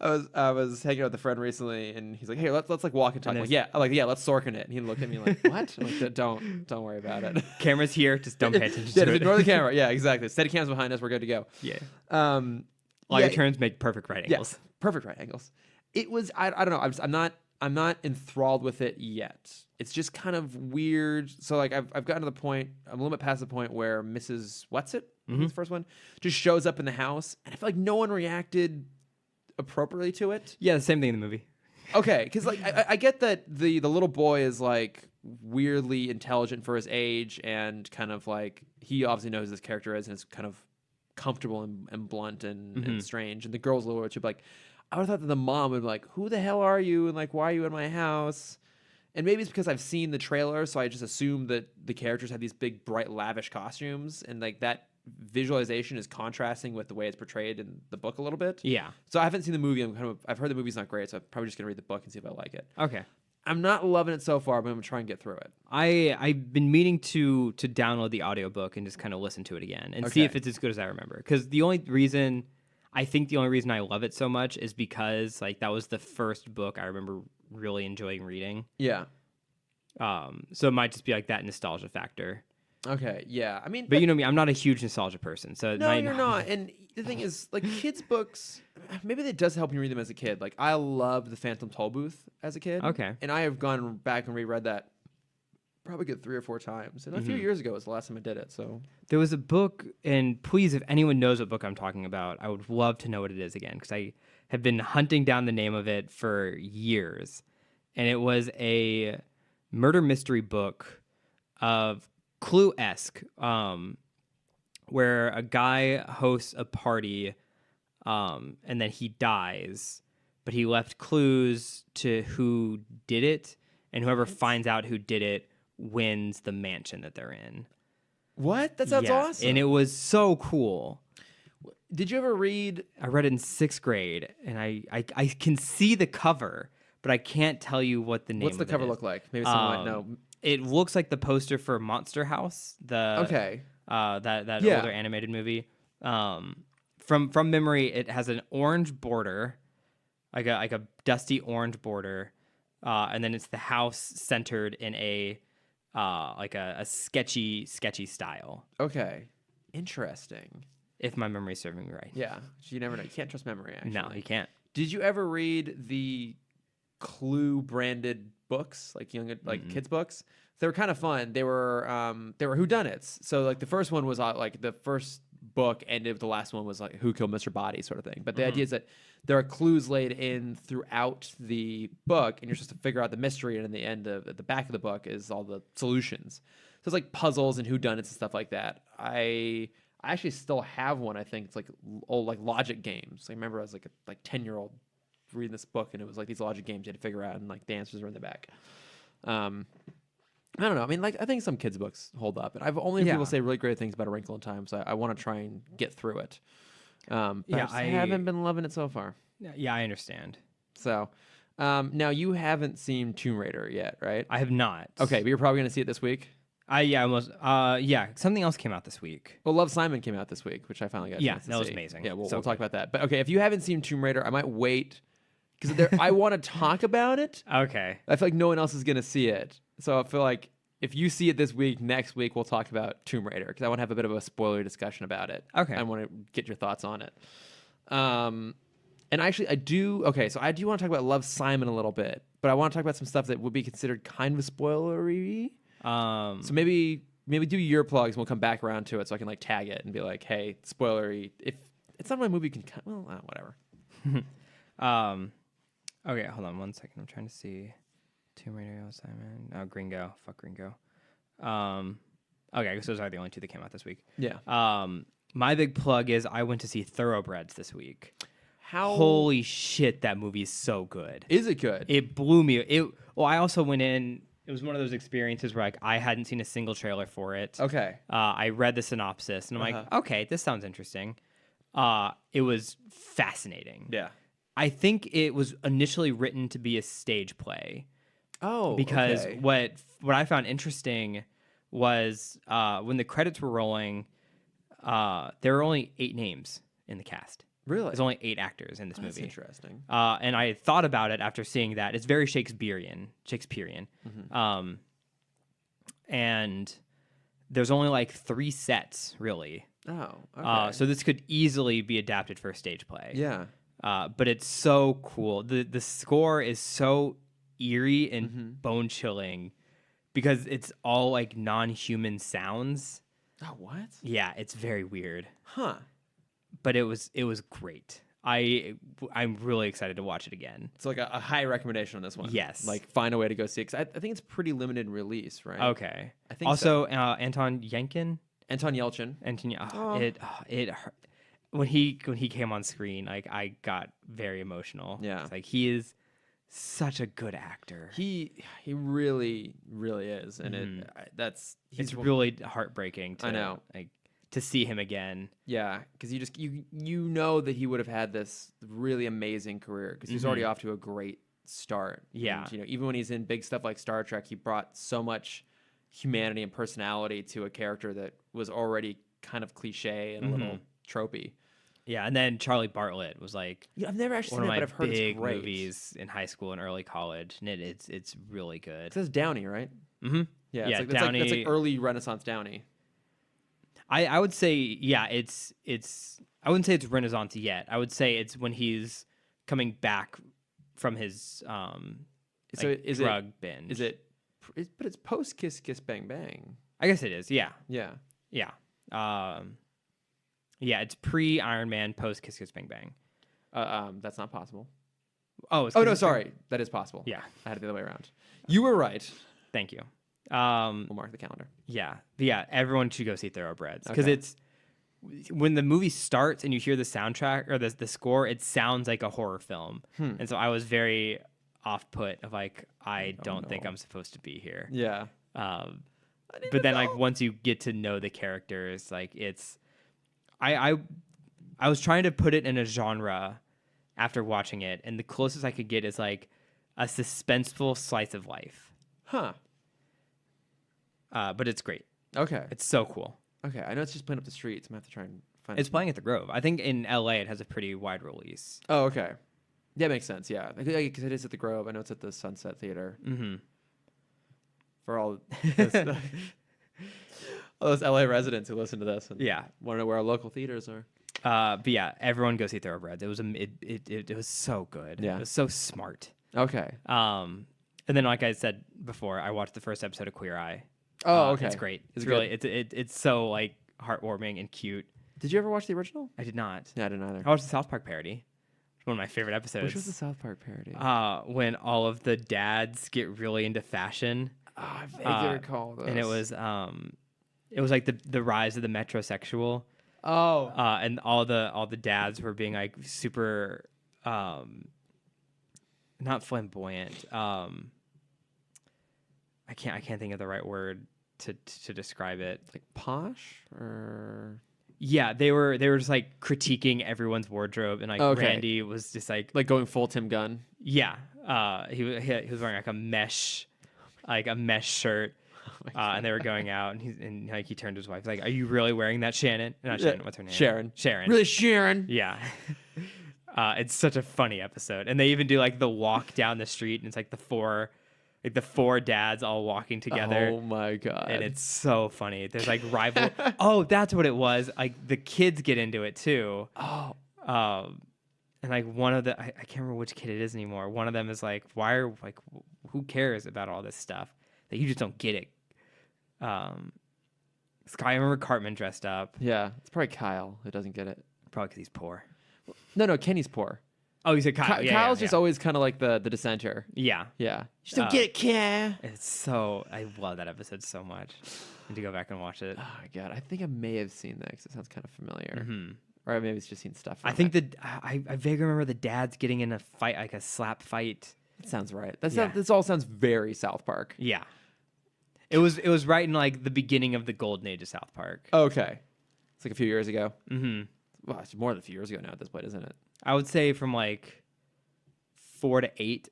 I was hanging out with a friend recently, and he's like, "Hey, let's like walk and talk." I'm like, yeah, let's Sorkin it. And he looked at me like, "What?" I'm like, "Don't worry about it."
Camera's here, just don't pay attention
Yeah,
to
just
it.
ignore the camera. Yeah, exactly. Steady cams behind us. We're good to go.
Yeah.
Um,
All
yeah,
your turns make perfect right angles.
yeah, perfect right angles. It was. I don't know. I'm not enthralled with it yet. It's just kind of weird. So like I've gotten to the point. I'm a little bit past the point where Mrs. What's it? The first one just shows up in the house, and I feel like no one reacted appropriately to it.
Yeah, the same thing in the movie.
Okay, because like I get that the little boy is like weirdly intelligent for his age, and kind of like he obviously knows who this character is, and is kind of comfortable and blunt and strange. And the girl's a little bit like, I would have thought that the mom would be like, "Who the hell are you?" and like, "Why are you in my house?" And maybe it's because I've seen the trailer, so I just assume that the characters have these big, bright, lavish costumes, and like that visualization is contrasting with the way it's portrayed in the book a little bit.
Yeah.
So I haven't seen the movie. I've heard the movie's not great, so I'm probably just gonna read the book and see if I like it.
Okay.
I'm not loving it so far, but I'm gonna try and get through it.
I've been meaning to download the audiobook and just kind of listen to it again and see if it's as good as I remember. Because the only reason I love it so much is because like that was the first book I remember really enjoying reading.
Yeah.
So it might just be like that nostalgia factor.
Okay. Yeah. I mean,
But you know me, I'm not a huge nostalgia person, so it
no,
might
you're not. And the thing is, like kids' books, maybe it does help you read them as a kid. Like I loved The Phantom Tollbooth as a kid.
Okay.
And I have gone back and reread that probably good 3 or 4 times. And a few years ago was the last time I did it. So
There was a book, and please, if anyone knows what book I'm talking about, I would love to know what it is again, because I have been hunting down the name of it for years. And it was a murder mystery book of Clue-esque, where a guy hosts a party, and then he dies, but he left clues to who did it, and whoever finds out who did it wins the mansion that they're in.
what? That sounds awesome.
And it was so cool.
Did you ever read?
I read it in 6th grade, and I can see the cover, but I can't tell you what the name.
What's the cover look like? Maybe someone might know.
It looks like the poster for Monster House, that older animated movie. From memory, it has an orange border, like a dusty orange border, and then it's the house centered in a sketchy style.
Okay, interesting.
If my memory's serving me right.
Yeah, you never know. You can't trust memory. Actually,
No, you can't.
Did you ever read the Clue branded books, like kids books? They were kind of fun. They were whodunits. So like the first one was like the first book ended with the last one was like Who Killed Mr. Body sort of thing. But the idea is that there are clues laid in throughout the book, and you're supposed to figure out the mystery. And in the end, at the back of the book is all the solutions. So it's like puzzles and whodunits and stuff like that. I actually still have one. I think it's like old like logic games. I remember I was like a 10-year-old reading this book, and it was like these logic games you had to figure out, and like the answers were in the back. I don't know. I mean, like I think some kids' books hold up, and I've only heard people say really great things about A Wrinkle in Time, so I want to try and get through it. But I haven't been loving it so far.
Yeah, I understand.
So now you haven't seen Tomb Raider yet, right?
I have not.
Okay, but you're probably going to see it this week.
Something else came out this week.
Well, Love, Simon came out this week, which I finally got. A chance to
that was
see.
amazing.
Yeah, we'll talk about that. But okay, if you haven't seen Tomb Raider, I might wait because I want to talk about it.
Okay.
I feel like no one else is going to see it, so I feel like if you see it this week, next week we'll talk about Tomb Raider because I want to have a bit of a spoiler discussion about it.
Okay.
I want to get your thoughts on it. And actually, I do. Okay, so I do want to talk about Love, Simon a little bit, but I want to talk about some stuff that would be considered kind of spoilery. So maybe do your plugs and we'll come back around to it so I can like tag it and be like, hey, spoilery. If it's not my movie, you can whatever.
Okay, hold on 1 second. I'm trying to see Tomb Raider, Simon. Oh, Gringo. Fuck Gringo. Okay, I guess those are the only 2 that came out this week.
Yeah.
My big plug is I went to see Thoroughbreds this week.
How?
Holy shit, that movie is so good.
Is it good?
It blew me. Well, I also went in. It was one of those experiences where like I hadn't seen a single trailer for it.
Okay.
I read the synopsis and I'm like, okay, this sounds interesting. It was fascinating.
Yeah.
I think it was initially written to be a stage play.
Oh,
because
okay.
what I found interesting was when the credits were rolling, there were only 8 names in the cast.
Really?
There's only 8 actors in this
That's
movie.
interesting.
And I thought about it after seeing that. It's very Shakespearean.
Mm-hmm.
And there's only like 3 sets, really.
Oh, okay.
So this could easily be adapted for a stage play.
Yeah.
But it's so cool. The score is so eerie and
Mm-hmm.
bone-chilling because it's all like non-human sounds.
Oh, what?
Yeah, it's very weird.
Huh.
But it was great. I'm really excited to watch it again.
It's like a high recommendation on this one.
Yes.
Like find a way to go see it. 'Cause I think it's pretty limited release, right?
Okay.
I think
also, Anton Yelchin.
Anton Yelchin.
It hurt. When he came on screen, like I got very emotional.
Yeah.
It's like he is such a good actor.
He really is, and
It's really heartbreaking.
I know.
To see him again.
Yeah, because you know that he would have had this really amazing career because he's already off to a great start.
Yeah.
And, even when he's in big stuff like Star Trek, he brought so much humanity and personality to a character that was already kind of cliche and a little tropey.
Yeah, and then Charlie Bartlett was like
I've never actually
one
seen
of
it,
my
but I've heard
big
it's great.
movies in high school and early college, and it's really good.
It says Downey, right?
Mm-hmm.
Yeah,
Yeah,
it's
Downey.
that's like early Renaissance Downey.
I would say it's I wouldn't say it's Renaissance yet. I would say it's when he's coming back from his
So is
drug binge.
But it's post Kiss Kiss Bang Bang.
I guess it is. Yeah.
Yeah.
Yeah. Yeah, it's pre Iron Man, post Kiss Kiss Bang Bang.
That's not possible.
Oh, it's
Oh
Kiss
no,
Kiss Bang-
sorry, that is possible.
Yeah.
I had it the other way around. You were right.
Thank you.
We'll mark the calendar.
Yeah. But yeah, everyone should go see Thoroughbreds because
Okay.
it's when the movie starts and you hear the soundtrack or the score, it sounds like a horror film. And so I was very off put of like, I don't think
no.
I'm supposed to be here.
Yeah.
But then like once you get to know the characters, like it's I was trying to put it in a genre after watching it, and the closest I could get is like a suspenseful slice of life.
Huh.
But it's great.
Okay.
It's so cool.
Okay. I know it's just playing up the streets. I'm gonna have to try and find.
It's playing at the Grove. I think in LA it has a pretty wide release.
Oh, okay. Yeah, makes sense. Yeah, because it is at the Grove. I know it's at the Sunset Theater.
Mm-hmm.
For all those LA residents who listen to this and
Yeah.
want to know where our local theaters are.
But yeah, everyone go see Thoroughbreds. It was it was so good.
Yeah.
It was so smart.
Okay.
And then like I said before, I watched the first episode of Queer Eye.
Oh, okay.
It's great.
Is
It's
it
really
good?
it's so like heartwarming and cute.
Did you ever watch the original?
I did not.
Yeah, I didn't either.
I watched the South Park parody. It's one of my favorite episodes.
Which was the South Park parody?
When all of the dads get really into fashion.
I vaguely recall those.
And it was like the rise of the metrosexual.
Oh.
And all the dads were being like super not flamboyant. I can't think of the right word to describe it.
Like posh or
Yeah, they were just like critiquing everyone's wardrobe, and like
Okay.
Randy was just like
going full Tim Gunn.
yeah. He was wearing like a mesh shirt. And they were going out, and like he turned to his wife, like, "Are you really wearing that, Shannon?" Not Shannon. What's her name?
Sharon.
Sharon.
Really, Sharon?
Yeah. It's such a funny episode, and they even do like the walk down the street, and it's like the four dads all walking together.
Oh my god!
And it's so funny. There's like rival. Oh, that's what it was. Like the kids get into it too.
Oh.
And like one of the I can't remember which kid it is anymore. One of them is like, "Why are like who cares about all this stuff? That you just don't get it." I remember Cartman dressed up.
Yeah, it's probably Kyle who doesn't get it.
Probably because he's poor.
No, Kenny's poor.
Oh, you said Kyle.
Kyle's just always kind of like the dissenter.
Yeah.
Yeah. You just don't get it, Ken.
It's so I love that episode so much. I need to go back and watch it.
Oh my god, I think I may have seen that because it sounds kind of familiar.
Mm-hmm.
Or maybe it's just seen stuff.
I think I vaguely remember the dads getting in a fight, like a slap fight.
that sounds right.
Yeah.
This all sounds very South Park.
Yeah. It was right in like the beginning of the golden age of South Park.
Okay, it's like a few years ago.
Mm-hmm.
Well, it's more than a few years ago now at this point, isn't it?
I would say from like 4 to 8.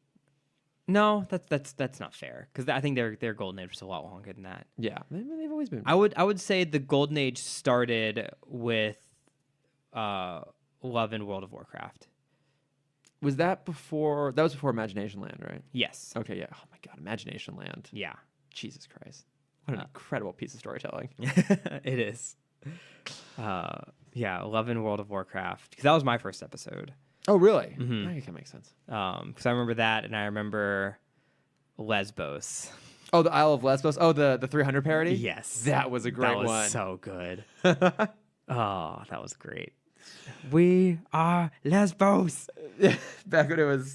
No, that's not fair because I think their golden age was a lot longer than that.
Yeah, they've always been.
I would say the golden age started with Love in World of Warcraft.
Was that before? That was before Imagination Land, right?
Yes.
Okay, yeah. Oh my God, Imagination Land.
Yeah.
Jesus Christ. What an incredible piece of storytelling.
It is. Yeah, Love in World of Warcraft. Because that was my first episode.
Oh, really?
Mhm.
I think that makes sense.
Because I remember that, and I remember Lesbos.
Oh, the Isle of Lesbos. Oh, the 300 parody?
Yes.
That was a great
That was
one.
so good. Oh, that was great. We are Lesbos.
Back when it was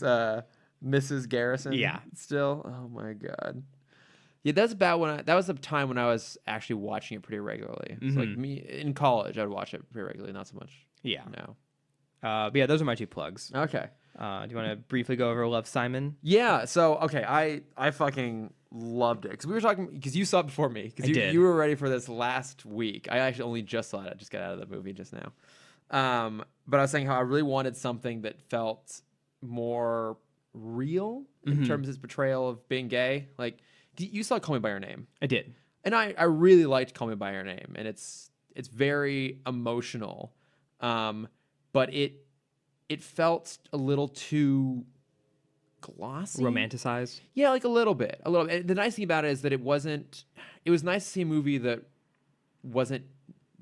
Mrs. Garrison.
Yeah.
Still. Oh my God. Yeah, that's about when that was the time when I was actually watching it pretty regularly. So like me in college, I'd watch it pretty regularly, not so much.
Yeah.
now.
But yeah, those are my 2 plugs.
Okay.
Do you want to briefly go over Love, Simon?
Yeah. So okay, I fucking loved it because we were talking because you saw it before me because
I did.
you were ready for this last week. I actually only just saw it. I just got out of the movie just now. But I was saying how I really wanted something that felt more real in terms of its portrayal of being gay. Like you saw Call Me by Your Name.
I did.
And I really liked Call Me by Your Name, and it's very emotional, but it felt a little too glossy,
Romanticized.
Yeah, like a little bit. And the nice thing about it is that it was nice to see a movie that wasn't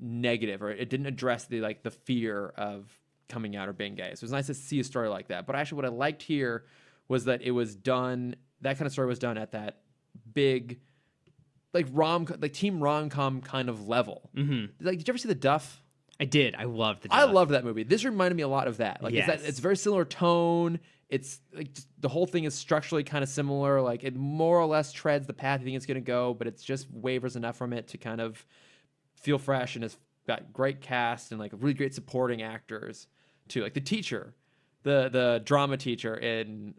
negative, or it didn't address the fear of coming out or being gay. So it was nice to see a story like that. But actually, what I liked here was that it was done. That kind of story was done at that big, teen rom-com kind of level.
Mm-hmm.
Like, did you ever see The Duff?
I did. I loved the.
I loved that movie. This reminded me a lot of that. Like,
Yes.
it's very similar tone. It's like the whole thing is structurally kind of similar. Like, it more or less treads the path you think it's going to go, but it's just wavers enough from it to kind of feel fresh, and it's got great cast and like really great supporting actors too. Like the teacher, the drama teacher in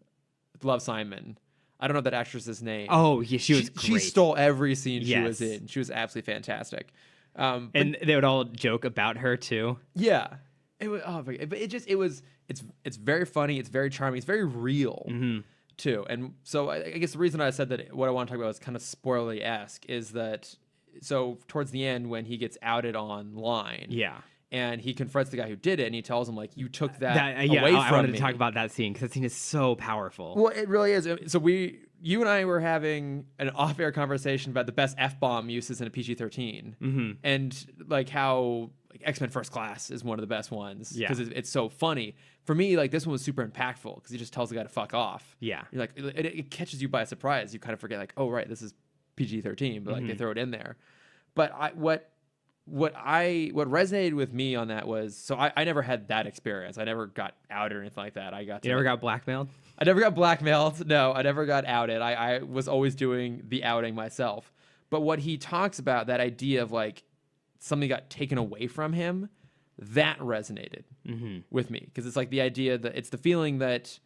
Love, Simon. I don't know that actress's name.
Oh, yeah, she was great.
She stole every scene she was
Yes.
in. She was absolutely fantastic.
And they would all joke about her too.
Yeah, it was. Oh, but it's very funny. It's very charming. It's very real too. And so I guess the reason I said that what I want to talk about is kind of spoilery-esque is that so towards the end when he gets outed online,
Yeah.
and he confronts the guy who did it, and he tells him like, "You took that
Yeah,
away from
I wanted
me."
to talk about that scene because that scene is so powerful.
Well, it really is. So you and I were having an off-air conversation about the best F-bomb uses in a PG-13, and like how like X-Men First Class is one of the best ones because it's so funny. For me, like this one was super impactful because he just tells the guy to fuck off.
Yeah.
You're like it catches you by surprise. You kind of forget like, oh right, this is PG-13, but like they throw it in there. But what resonated with me on that was so I never had that experience. I never got outed or anything like that.
You never got blackmailed?
I never got blackmailed. No, I never got outed. I was always doing the outing myself. But what he talks about, that idea of like something got taken away from him, that resonated with me. Because it's like the idea that it's the feeling that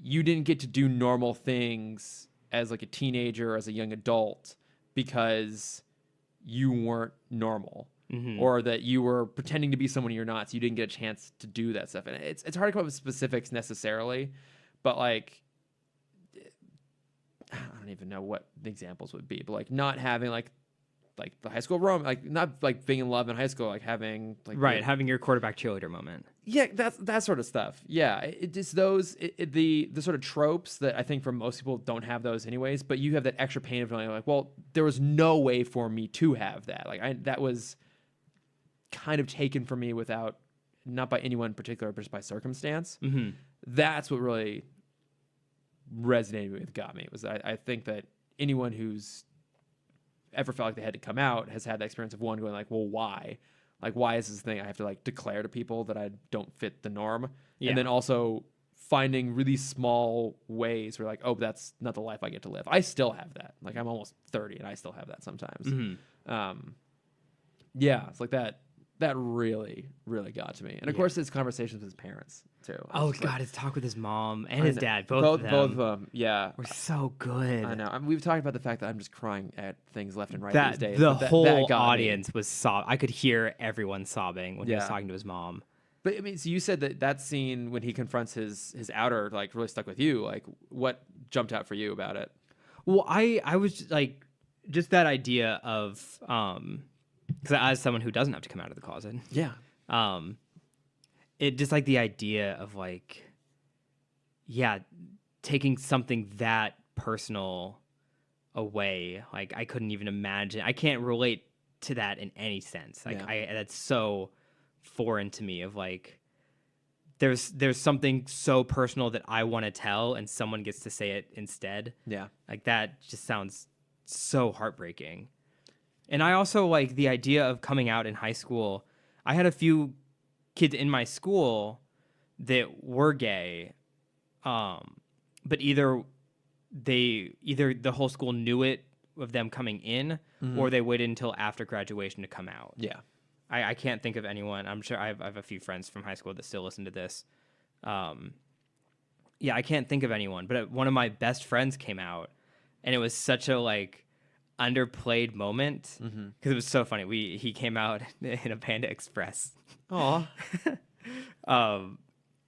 you didn't get to do normal things as like a teenager, as a young adult, because you weren't normal. Or that you were pretending to be someone you're not, so you didn't get a chance to do that stuff. And it's hard to come up with specifics necessarily, but like I don't even know what the examples would be, but like not having like the high school rom, like not like being in love in high school, like having like
having your quarterback cheerleader moment.
Yeah, that's that sort of stuff. Yeah, it just the sort of tropes that I think for most people don't have those anyways, but you have that extra pain of feeling like, well, there was no way for me to have that. Like that was kind of taken from me without, not by anyone in particular, but just by circumstance. That's what really resonated with, got me. Was I think that anyone who's ever felt like they had to come out has had that experience of one going like, well, why? Like, why is this thing I have to like declare to people that I don't fit the norm?
Yeah.
And then also finding really small ways where like, oh, that's not the life I get to live. I still have that. Like, I'm almost 30 and I still have that sometimes. Yeah, it's like that really, really got to me. And of course, his conversations with his parents too.
Oh God, his talk with his mom and his dad, both
of them, yeah,
were so good.
I know. We've talked about the fact that I'm just crying at things left and right
That
these days.
the
but
whole
that got
audience
me.
was I could hear everyone sobbing when he was talking to his mom.
But I mean, so you said that scene when he confronts his outer like really stuck with you. Like, what jumped out for you about it?
Well, I was just, like, just that idea of because as someone who doesn't have to come out of the closet,
Yeah.
it just like the idea of like, yeah, taking something that personal away. Like I couldn't even imagine. I can't relate to that in any sense. Like that's so foreign to me of like, there's something so personal that I want to tell and someone gets to say it instead.
Yeah.
Like that just sounds so heartbreaking. And I also like the idea of coming out in high school. I had a few kids in my school that were gay, but either the whole school knew it of them coming in, or they waited until after graduation to come out.
Yeah.
I can't think of anyone. I'm sure I have a few friends from high school that still listen to this. Yeah, I can't think of anyone, but one of my best friends came out, and it was such a like underplayed moment because it was so funny. He came out in a Panda Express.
Aw.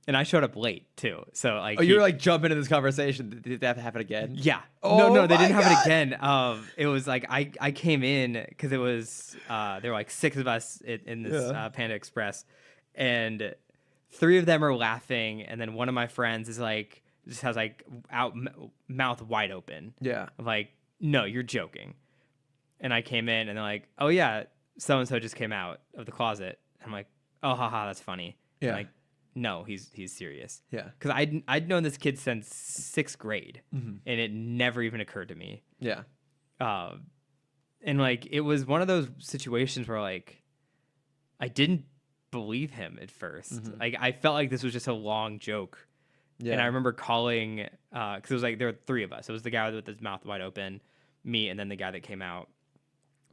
And I showed up late too. So like,
you were like jumping into this conversation. Did that happen again?
Yeah.
Oh,
no, they didn't
my
have it
God.
again. It was like I came in because it was there were like 6 of us in this Panda Express, and 3 of them are laughing, and then one of my friends is like just has like mouth wide open.
Yeah.
I'm like, no, you're joking. And I came in, and they're like, oh yeah, so and so just came out of the closet. I'm like, oh haha, that's funny.
Yeah.
And like, no, he's serious.
Yeah.
Because I'd known this kid since 6th grade, and it never even occurred to me.
Yeah.
And like it was one of those situations where like I didn't believe him at first. Like I felt like this was just a long joke.
Yeah.
And I remember calling because it was like there were 3 of us. It was the guy with his mouth wide open, me, and then the guy that came out.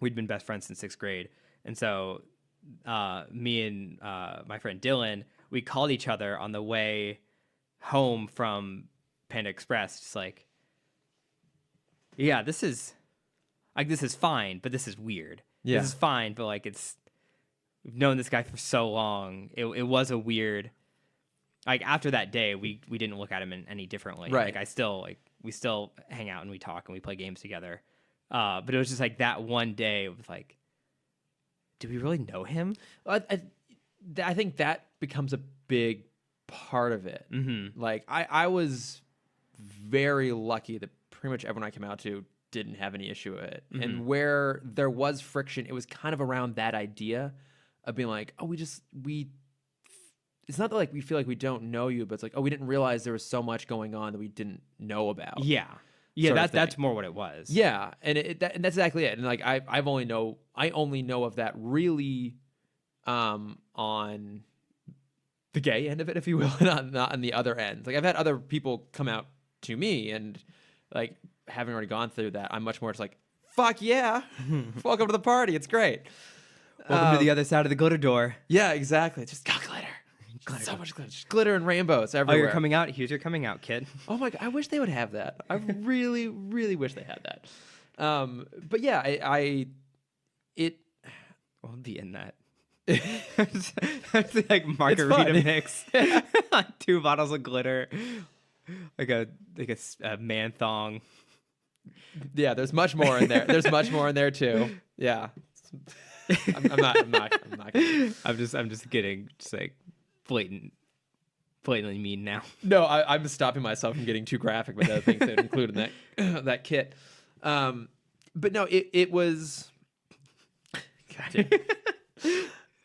We'd been best friends since 6th grade, and so me and my friend Dylan, we called each other on the way home from Panda Express, just like, yeah, this is fine, but this is weird.
Yeah.
This is fine, but like we've known this guy for so long. It was a weird. Like after that day, we didn't look at him any differently.
Right.
Like we still hang out and we talk and we play games together. But it was just like that one day with like, do we really know him?
I think that becomes a big part of it. Like I was very lucky that pretty much everyone I came out to didn't have any issue with it. And where there was friction, it was kind of around that idea of being like, oh, it's not that like we feel like we don't know you, but it's like, oh, we didn't realize there was so much going on that we didn't know about.
Yeah. Yeah, that's more what it was.
Yeah, and and that's exactly it. And like I only know of that really on the gay end of it, if you will, not on the other end. Like I've had other people come out to me, and like having already gone through that, I'm much more just like, fuck yeah, welcome to the party, it's great.
Welcome to the other side of the glitter door.
Yeah, exactly. Just glitter. So much glitter. Just glitter and rainbows everywhere.
Oh, you're coming out? Here's your coming out, kid.
Oh my God, I wish they would have that. I really, really wish they had that. But yeah,
I'll be in that. It's like margarita mix. 2 bottles of glitter. Like a man thong.
Yeah, there's much more in there. There's much more in there too. Yeah. I'm not kidding.
I'm just kidding. Just like blatantly mean now.
No, I'm stopping myself from getting too graphic with other things that include in that kit. But no, it was.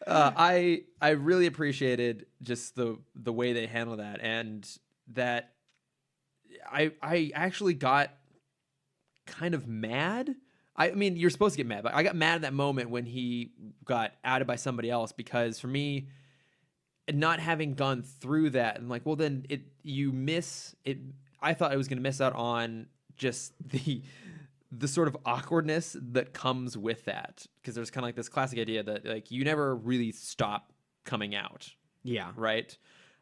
I really appreciated just the way they handled that, and that I actually got kind of mad. I mean, you're supposed to get mad, but I got mad at that moment when he got outed by somebody else, because for me, not having gone through that, and like, well, then you miss it. I thought I was going to miss out on just the sort of awkwardness that comes with that, because there's kind of like this classic idea that like you never really stop coming out.
Yeah.
Right.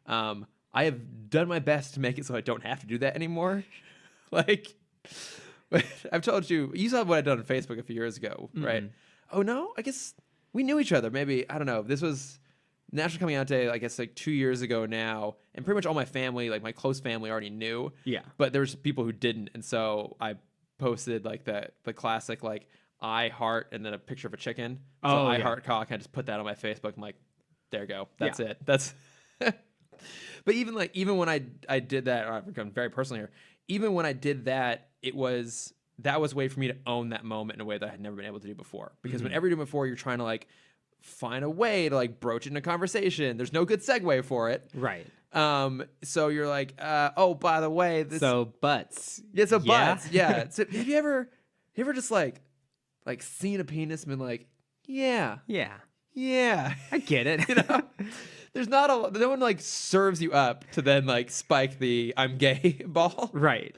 I have done my best to make it so I don't have to do that anymore. Like, I've told you saw what I'd done on Facebook a few years ago, right? Oh no, I guess we knew each other. Maybe, I don't know. This was National Coming Out Day, I guess like 2 years ago now, and pretty much all my family, like my close family, already knew.
Yeah.
But there's people who didn't, and so I posted like the classic like I heart and then a picture of a chicken. So I heart cock. I just put that on my Facebook. I'm like, there you go. That's it. That's But even when I did that, I've become very personal here. Even when I did that, that was a way for me to own that moment in a way that I had never been able to do before. Because whenever you do it before, you're trying to like find a way to like broach it in a conversation. There's no good segue for it.
Right.
So you're like, oh, by the way, this.
So butts.
Yeah. So
Yeah?
butts. Yeah. So have you ever just like seen a penis and been like, yeah,
Yeah. I get it.
you know? There's no one like serves you up to then like spike the I'm gay ball.
Right.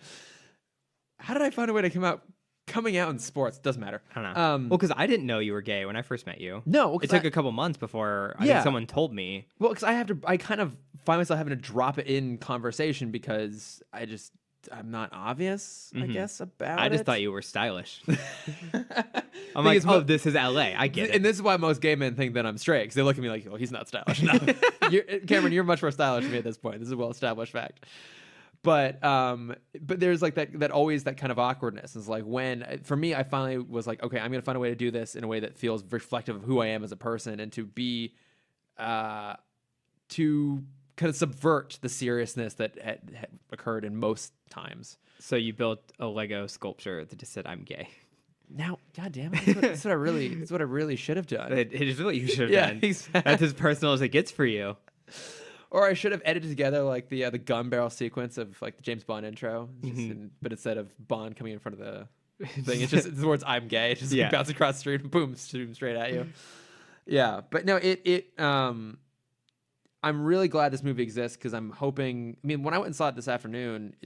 How did I find a way to coming out in sports? Doesn't matter.
I don't know. Well, because I didn't know you were gay when I first met you.
No,
It took a couple months before I think someone told me.
Well, because I kind of find myself having to drop it in conversation because I'm not obvious, I guess, about it.
I just thought you were stylish. I'm like, this is LA. I get it.
And this is why most gay men think that I'm straight, because they look at me like, oh, he's not stylish. No. Cameron, you're much more stylish than me at this point. This is a well-established fact. But there's like that always that kind of awkwardness. It's like for me, I finally was like, okay, I'm going to find a way to do this in a way that feels reflective of who I am as a person, and to be, to kind of subvert the seriousness that had occurred in most times.
So you built a Lego sculpture that just said, I'm gay.
Now, God damn it, that's what I really should have done.
It is what you should have done.
Exactly.
That's as personal as it gets for you.
Or I should have edited together like the gun barrel sequence of like the James Bond intro, but instead of Bond coming in front of the thing, it's the words "I'm gay." It just bounces across the street and boom, shoots straight at you. Yeah, but no, I'm really glad this movie exists because I'm hoping. I mean, when I went and saw it this afternoon,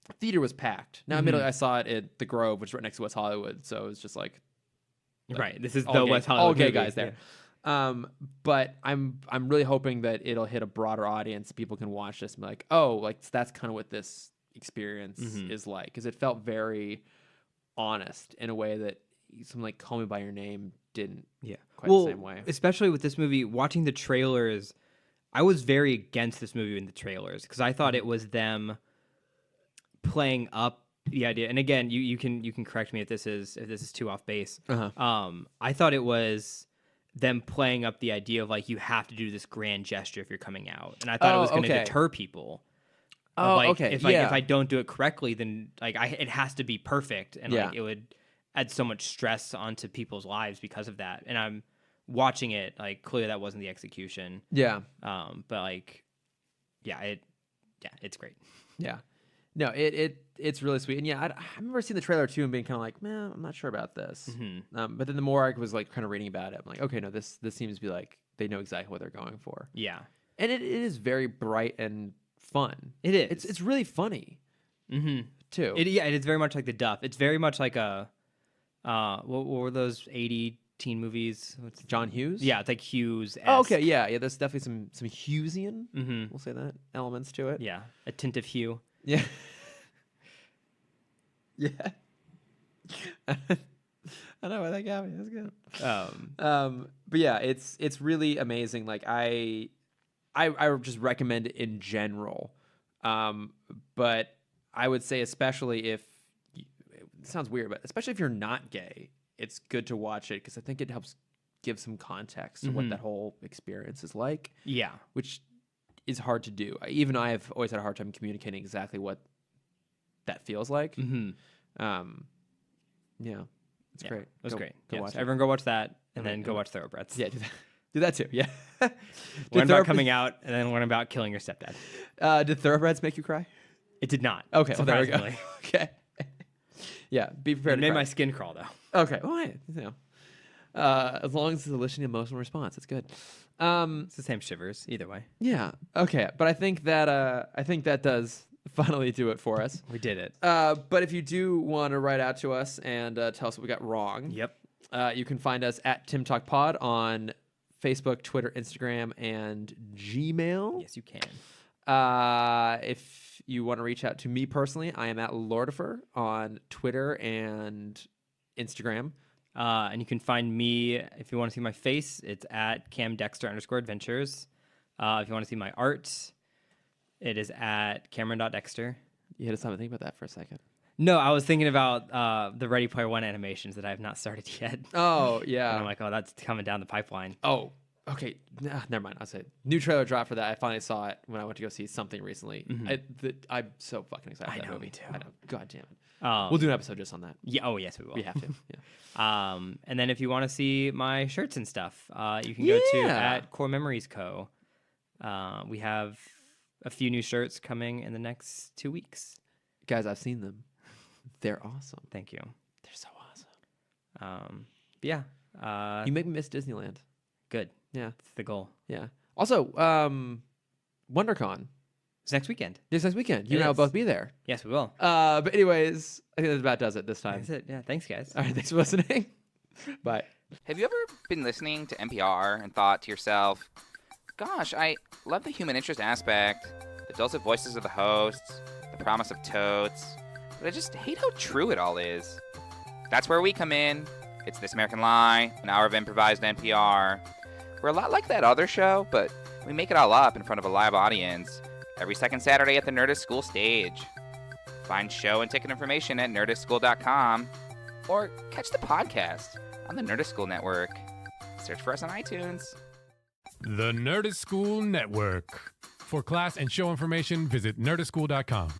the theater was packed. Now, admittedly, I saw it at the Grove, which is right next to West Hollywood, so it was just like
right. This is the West Hollywood
all gay
movie.
guys there. Yeah. But I'm really hoping that it'll hit a broader audience. People can watch this and be like, oh, like that's kind of what this experience is like, because it felt very honest in a way that something like Call Me by Your Name didn't.
Yeah,
quite the same way.
Especially with this movie, watching the trailers, I was very against this movie in the trailers because I thought it was them playing up the idea. And again, you can correct me if this is too off base. I thought it was them playing up the idea of like you have to do this grand gesture if you're coming out, and I thought it was going to deter people. If I don't do it correctly, then like it has to be perfect, and like it would add so much stress onto people's lives because of that. And I'm watching it like clearly that wasn't the execution.
Yeah.
But like, it's great.
Yeah. No, it's really sweet. And yeah, I remember seeing the trailer too and being kind of like, man, I'm not sure about this. But then the more I was like kind of reading about it, I'm like, okay, no, this seems to be like they know exactly what they're going for.
Yeah.
And it is very bright and fun.
It is.
It's really funny. Too.
It is very much like The Duff. It's very much like a what were those 80 teen movies?
John Hughes?
Yeah, it's like Hughes.
Oh, okay, yeah. There's definitely some Hughesian, we'll say that, elements to it.
Yeah, a tint of hue.
Yeah. Yeah. I know why that got me. That's good. But yeah, it's really amazing. Like I just recommend it in general. But I would say especially if it sounds weird, but especially if you're not gay, it's good to watch it because I think it helps give some context to what that whole experience is like.
Yeah.
Which is hard to do. Even I have always had a hard time communicating exactly what that feels like. Yeah, it's great.
It was great.
Go watch it.
Everyone go watch that, and then go watch Thoroughbreds.
Yeah, do that too. Yeah.
One about coming out, and then one about killing your stepdad.
Did Thoroughbreds make you cry?
It did not.
Okay, well, there we go. Okay. Yeah, be prepared.
It made my skin crawl though.
Okay, well, as long as it's eliciting emotional response, it's good.
It's the same shivers either way.
Yeah. Okay, but I think that does finally do it for us.
We did it.
But if you do want to write out to us and tell us what we got wrong, you can find us at TimmTalkPod on Facebook, Twitter, Instagram, and Gmail.
Yes, you can.
If you want to reach out to me personally, I am at Lordifer on Twitter and Instagram.
And you can find me, if you want to see my face, it's at CamDexter_adventures. If you want to see my art, it is at Cameron.Dexter.
You had to stop and think about that for a second.
No, I was thinking about the Ready Player One animations that I have not started yet.
Oh, yeah.
And I'm like, oh, that's coming down the pipeline.
Oh, Okay, never mind. I'll say new trailer dropped for that. I finally saw it when I went to go see something recently. I'm so fucking excited for that movie.
Me too.
I know. God damn it.
Um,
We'll do an episode just on that.
Yeah. Oh, yes, we will.
We have to. Yeah.
And then if you want to see my shirts and stuff, you can go to
Yeah.
at Core Memories Co. We have a few new shirts coming in the next 2 weeks.
Guys, I've seen them. They're awesome.
Thank you.
They're so awesome.
But yeah.
You make me miss Disneyland.
Good.
Yeah.
That's the goal.
Yeah. Also, WonderCon.
It's next weekend.
This next weekend. You
It
and I will
is.
both be there.
Yes, we will.
But anyways, I think that about does it this time.
That's it. Yeah. Thanks, guys.
All right. Thanks for listening. Bye.
Have you ever been listening to NPR and thought to yourself, gosh, I love the human interest aspect, the dulcet voices of the hosts, the promise of totes, but I just hate how true it all is? That's where we come in. It's This American Lie, an hour of improvised NPR. We're a lot like that other show, but we make it all up in front of a live audience every second Saturday at the Nerdist School stage. Find show and ticket information at nerdistschool.com or catch the podcast on the Nerdist School Network. Search for us on iTunes.
The Nerdist School Network. For class and show information, visit nerdistschool.com.